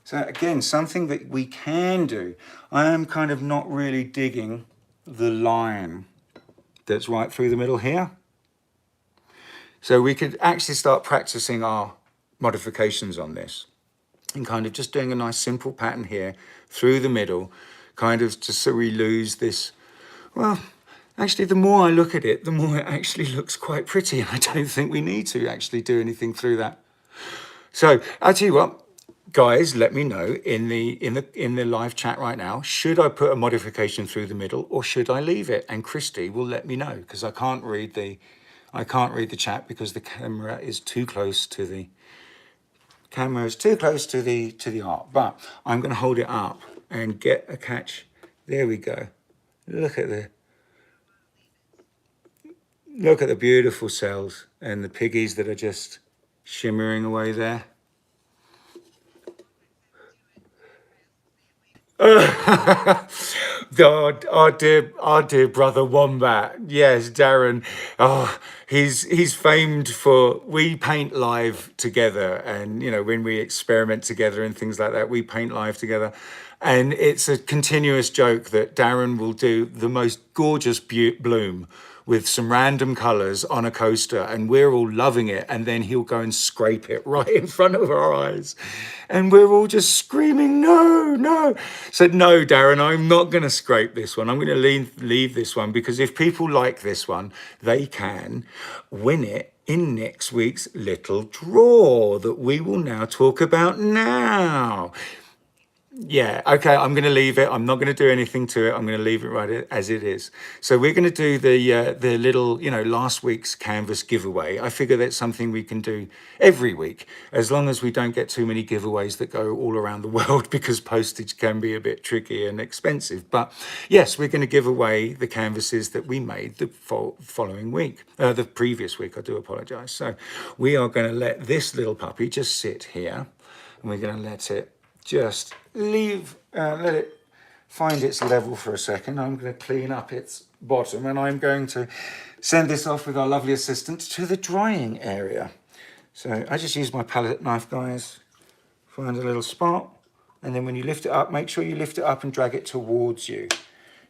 So again, something that we can do. I am kind of not really digging the line that's right through the middle here. So we could actually start practicing our modifications on this and kind of just doing a nice simple pattern here through the middle, kind of just so we lose this, well, actually, the more I look at it, the more it actually looks quite pretty, and I don't think we need to actually do anything through that. So I'll tell you what, guys, let me know in the live chat right now. Should I put a modification through the middle, or should I leave it? And Christy will let me know, because I can't read the chat because the camera is too close to the art. But I'm going to hold it up and get a catch. There we go. Look at the beautiful cells and the piggies that are just shimmering away there. Our dear brother Wombat. Yes, Darren. Oh, he's famed for, we paint live together, and you know, when we experiment together and things like that, we paint live together. And it's a continuous joke that Darren will do the most gorgeous bloom with some random colours on a coaster, and we're all loving it, and then he'll go and scrape it right in front of our eyes, and we're all just screaming, no, no. So no, Darren, I'm not going to scrape this one. I'm going to leave this one, because if people like this one, they can win it in next week's little draw that we will now talk about now. Yeah, okay, I'm going to leave it. I'm not going to do anything to it. I'm going to leave it right as it is. So we're going to do the little, last week's canvas giveaway. I figure that's something we can do every week, as long as we don't get too many giveaways that go all around the world, because postage can be a bit tricky and expensive. But yes, we're going to give away the canvases that we made the following week, the previous week, I do apologize. So we are going to let this little puppy just sit here, and we're going to let it just let it find its level for a second. I'm going to clean up its bottom, and I'm going to send this off with our lovely assistant to the drying area. So I just use my palette knife, guys, find a little spot, and then when you lift it up, make sure you lift it up and drag it towards you.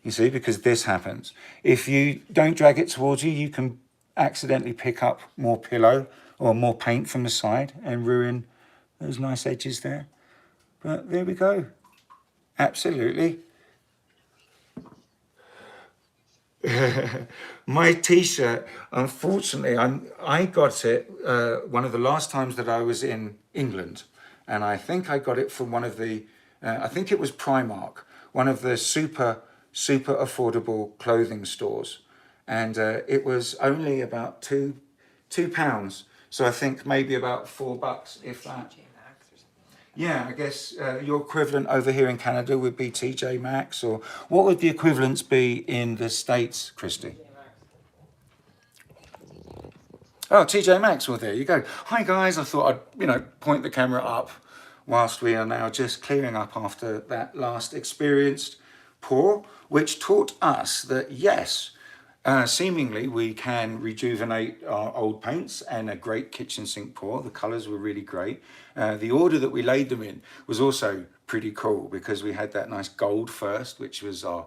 You see, because this happens. If you don't drag it towards you, you can accidentally pick up more pillow or more paint from the side and ruin those nice edges there. But there we go. Absolutely My t-shirt, unfortunately, I got it one of the last times that I was in England, and I think I got it from one of the, I think it was Primark, one of the super affordable clothing stores, and it was only about £2. So I think maybe about $4, if that. Yeah, I guess your equivalent over here in Canada would be TJ Maxx, or what would the equivalents be in the States, Christy? Oh, TJ Maxx, well there you go. Hi guys, I thought I'd, point the camera up whilst we are now just clearing up after that last experienced pour, which taught us that yes, seemingly we can rejuvenate our old paints, and a great kitchen sink pour. The colours were really great. The order that we laid them in was also pretty cool, because we had that nice gold first, which was our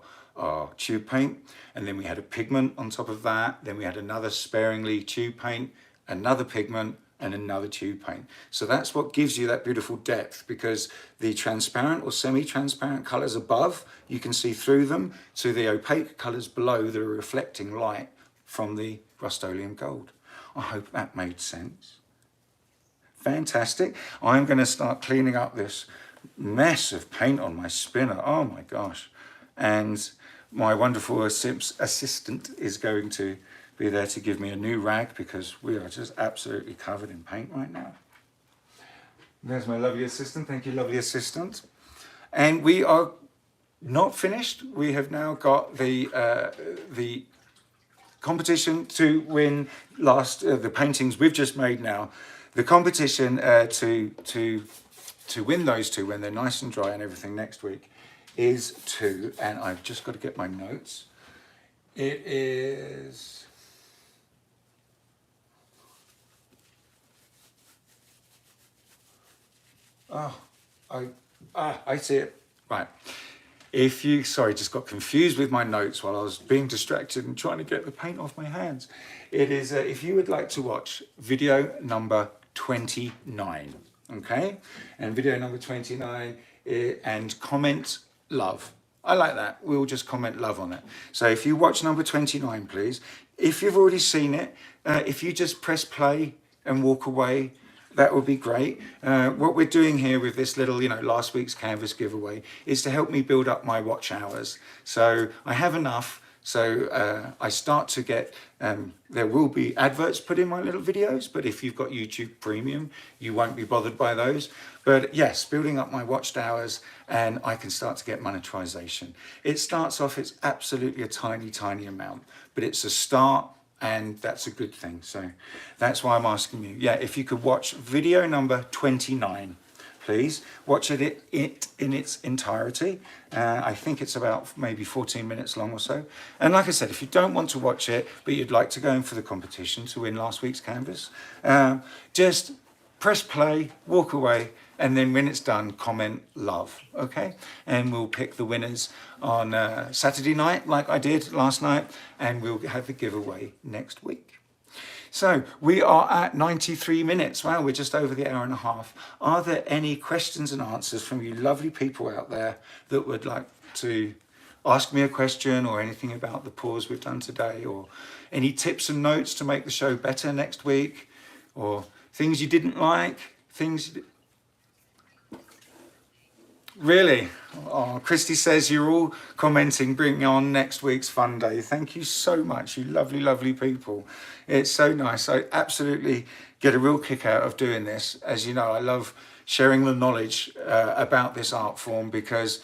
tube paint, and then we had a pigment on top of that, then we had another sparingly tube paint, another pigment, and another tube paint. So that's what gives you that beautiful depth, because the transparent or semi-transparent colours above, you can see through them, to the opaque colours below that are reflecting light from the Rust-Oleum gold. I hope that made sense. Fantastic. I'm going to start cleaning up this mess of paint on my spinner. Oh my gosh. And my wonderful assistant is going to be there to give me a new rag, because we are just absolutely covered in paint right now. There's my lovely assistant. Thank you, lovely assistant. And we are not finished. We have now got the competition to win the paintings we've just made now. The competition to win those two when they're nice and dry and everything next week is to, and I've just got to get my notes. It is, I see it. Right. If you, sorry, just got confused with my notes while I was being distracted and trying to get the paint off my hands. It is, if you would like to watch video number 29, okay? And video number 29, and comment love. I like that. We'll just comment love on it. So if you watch number 29, please. If you've already seen it, if you just press play and walk away, that would be great. What we're doing here with this little, last week's canvas giveaway is to help me build up my watch hours. So I have enough. So I start to get, there will be adverts put in my little videos, but if you've got YouTube Premium, you won't be bothered by those. But yes, building up my watched hours, and I can start to get monetization. It starts off, it's absolutely a tiny, tiny amount, but it's a start, and that's a good thing. So that's why I'm asking you. Yeah, if you could watch video number 29. Please watch it in its entirety. I think it's about maybe 14 minutes long or so. And like I said, if you don't want to watch it, but you'd like to go in for the competition to win last week's canvas, just press play, walk away, and then when it's done, comment love, okay? And we'll pick the winners on Saturday night, like I did last night, and we'll have the giveaway next week. So we are at 93 minutes. Wow, we're just over the hour and a half. Are there any questions and answers from you lovely people out there that would like to ask me a question, or anything about the pours we've done today, or any tips and notes to make the show better next week, or things you didn't like, things... Really? Oh, Christy says you're all commenting, bring on next week's fun day. Thank you so much, you lovely, lovely people. It's so nice. I absolutely get a real kick out of doing this. As you know, I love sharing the knowledge about this art form, because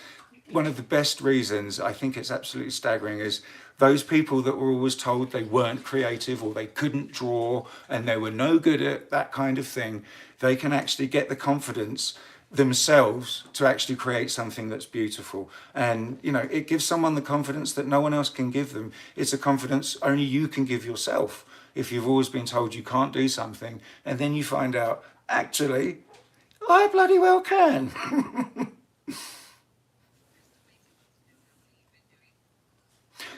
one of the best reasons, I think it's absolutely staggering, is those people that were always told they weren't creative, or they couldn't draw, and they were no good at that kind of thing, they can actually get the confidence themselves to actually create something that's beautiful. And it gives someone the confidence that no one else can give them. It's a confidence only you can give yourself, if you've always been told you can't do something, and then you find out, actually, I bloody well can.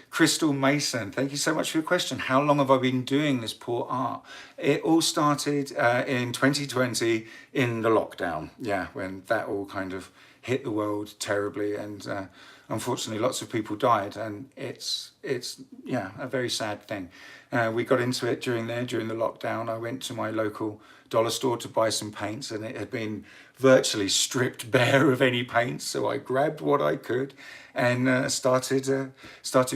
Crystal Mason, thank you so much for your question. How long have I been doing this pour art? It all started in 2020 in the lockdown. Yeah, when that all kind of hit the world terribly. And unfortunately lots of people died, and it's yeah, a very sad thing. We got into it during the lockdown. I went to my local dollar store to buy some paints, and it had been virtually stripped bare of any paints. So I grabbed what I could and started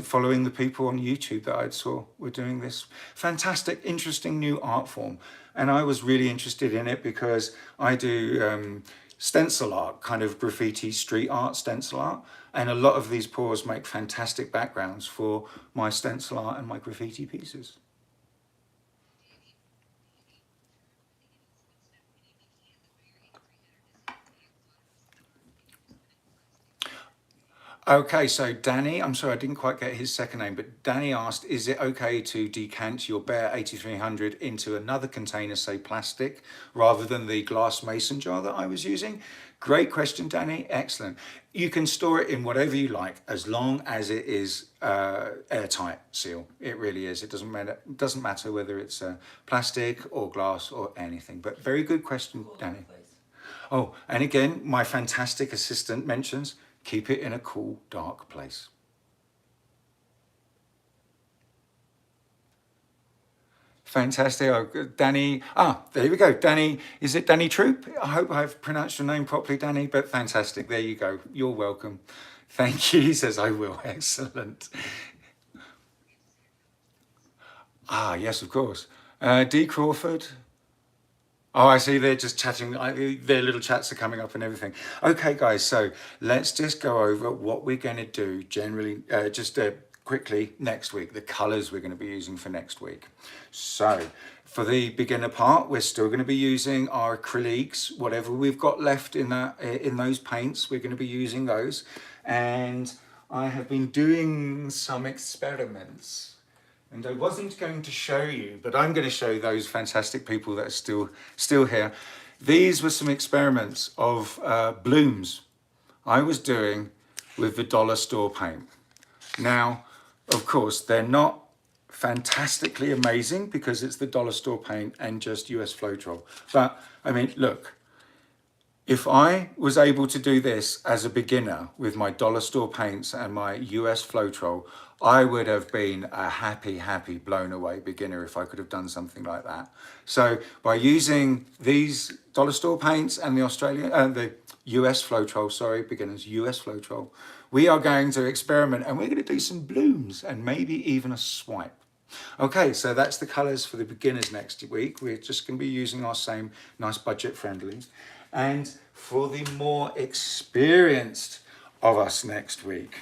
following the people on YouTube that I saw were doing this fantastic, interesting new art form. And I was really interested in it because I do stencil art, kind of graffiti street art stencil art, and a lot of these pours make fantastic backgrounds for my stencil art and my graffiti pieces. Okay, so Danny, I'm sorry, I didn't quite get his second name, but Danny asked, is it okay to decant your bare 8300 into another container, say plastic, rather than the glass mason jar that I was using? Great question, Danny. Excellent. You can store it in whatever you like, as long as it is airtight seal. It really is. It doesn't matter whether it's plastic or glass or anything. But very good question, Danny. Oh, and again, my fantastic assistant mentions, keep it in a cool, dark place. Fantastic. Oh, Danny. There we go. Danny, is it Danny Troop? I hope I've pronounced your name properly, Danny, but fantastic. There you go. You're welcome. Thank you. He says, I will. Excellent. Yes, of course. D. Crawford. Oh, I see they're just chatting. Their little chats are coming up and everything. Okay, guys, so let's just go over what we're going to do generally, quickly next week, the colors we're going to be using for next week. So for the beginner part, we're still going to be using our acrylics, whatever we've got left in those paints, we're going to be using those. And I have been doing some experiments. And I wasn't going to show you, but I'm going to show those fantastic people that are still here. These were some experiments of blooms I was doing with the dollar store paint. Now, of course, they're not fantastically amazing because it's the dollar store paint and just US Floetrol. But I mean, look, if I was able to do this as a beginner with my dollar store paints and my US Floetrol, I would have been a happy, blown away beginner if I could have done something like that. So by using these dollar store paints and the US Floetrol, sorry, beginners, US Floetrol, we are going to experiment and we're going to do some blooms and maybe even a swipe. Okay, so that's the colors for the beginners next week. We're just going to be using our same nice budget friendly. And for the more experienced of us next week,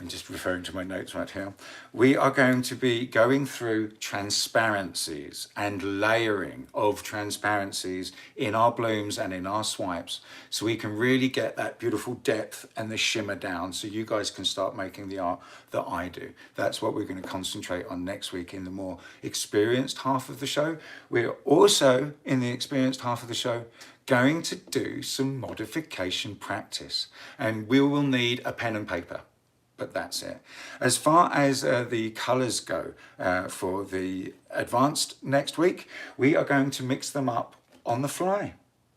I'm just referring to my notes right here, we are going to be going through transparencies and layering of transparencies in our blooms and in our swipes, so we can really get that beautiful depth and the shimmer down, so you guys can start making the art that I do. That's what we're going to concentrate on next week in the more experienced half of the show. We're also, in the experienced half of the show, going to do some modification practice, and we will need a pen and paper, but that's it. As far as the colors go for the advanced next week, we are going to mix them up on the fly.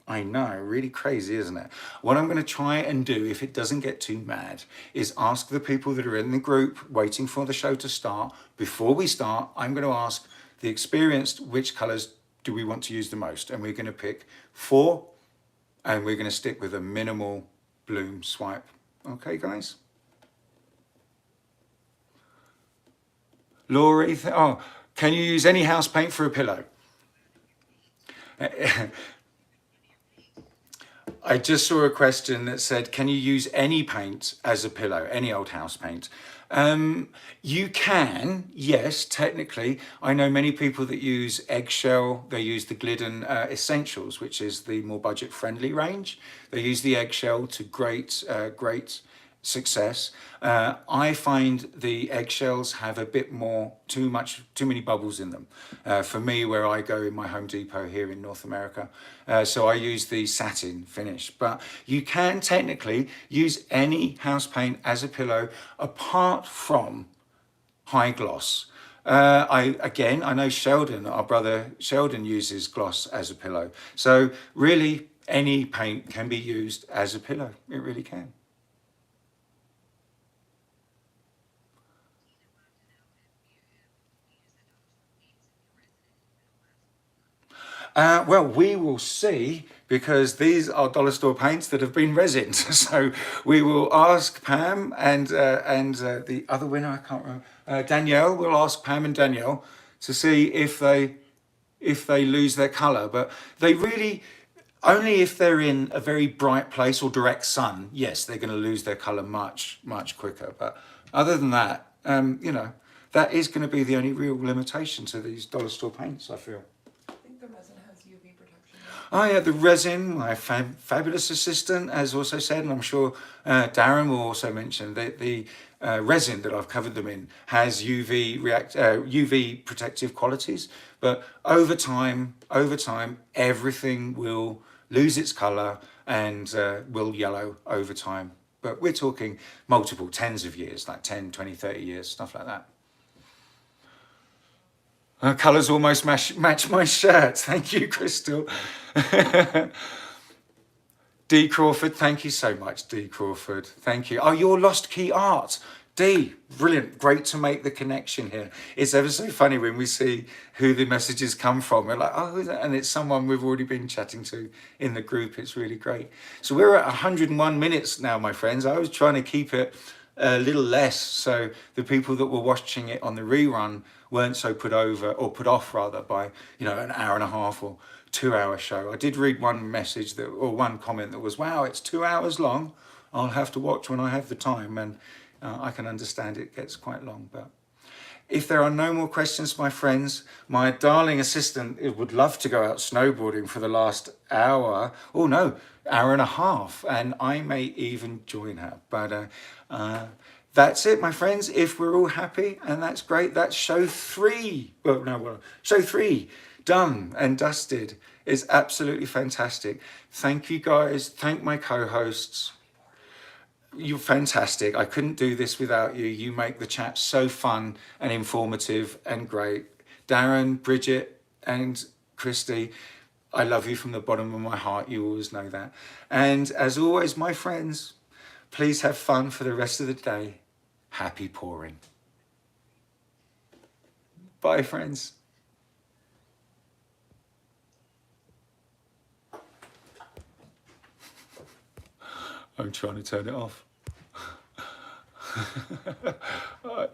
I know, really crazy, isn't it? What I'm going to try and do, if it doesn't get too mad, is ask the people that are in the group waiting for the show to start. Before we start, I'm going to ask the experienced which colors do we want to use the most, and we're going to pick 4, and we're going to stick with a minimal bloom swipe. Okay, guys? Laurie, can you use any house paint for a pillow? I just saw a question that said, can you use any paint as a pillow, any old house paint? You can, yes, technically. I know many people that use eggshell. They use the Glidden Essentials, which is the more budget-friendly range. They use the eggshell to great success. I find the eggshells have a bit more, too many bubbles in them. For me, where I go in my Home Depot here in North America, so I use the satin finish. But you can technically use any house paint as a pillow, apart from high gloss. I know Sheldon, our brother Sheldon, uses gloss as a pillow. So really, any paint can be used as a pillow. It really can. Well, we will see, because these are dollar store paints that have been resined. So we will ask Pam and the other winner, I can't remember, Danielle. We'll ask Pam and Danielle to see if they lose their colour. But they really, only if they're in a very bright place or direct sun, yes, they're going to lose their colour much quicker. But other than that, you know, that is going to be the only real limitation to these dollar store paints, I feel. I think the resin has UV protection. Oh yeah, the resin, my fabulous assistant has also said, and I'm sure Darren will also mention, that the resin that I've covered them in has UV protective qualities. But over time, everything will lose its colour and will yellow over time. But we're talking multiple tens of years, like 10, 20, 30 years, stuff like that. Colours almost match my shirt. Thank you, Crystal. D. Crawford, thank you so much, D. Crawford. Thank you. Oh, your Lost Key Art. D, brilliant. Great to make the connection here. It's ever so funny when we see who the messages come from. We're like, oh, who's that? And it's someone we've already been chatting to in the group. It's really great. So we're at 101 minutes now, my friends. I was trying to keep it a little less, so the people that were watching it on the rerun weren't so put off rather by, you know, an hour and a half or 2-hour show. I did read one message one comment that was, wow, it's 2 hours long. I'll have to watch when I have the time. And I can understand it gets quite long. But if there are no more questions, my friends, my darling assistant would love to go out snowboarding for the last hour. Oh no, hour and a half, and I may even join her. But that's it, my friends. If we're all happy, and that's great, that's show 3. Show 3 done and dusted. Is absolutely fantastic. Thank you guys. Thank my co-hosts. You're fantastic. I couldn't do this without you. You make the chat so fun and informative and great. Darren, Bridget, and Christy, I love you from the bottom of my heart. You always know that. And as always, my friends, please have fun for the rest of the day. Happy pouring. Bye, friends. I'm trying to turn it off. All right.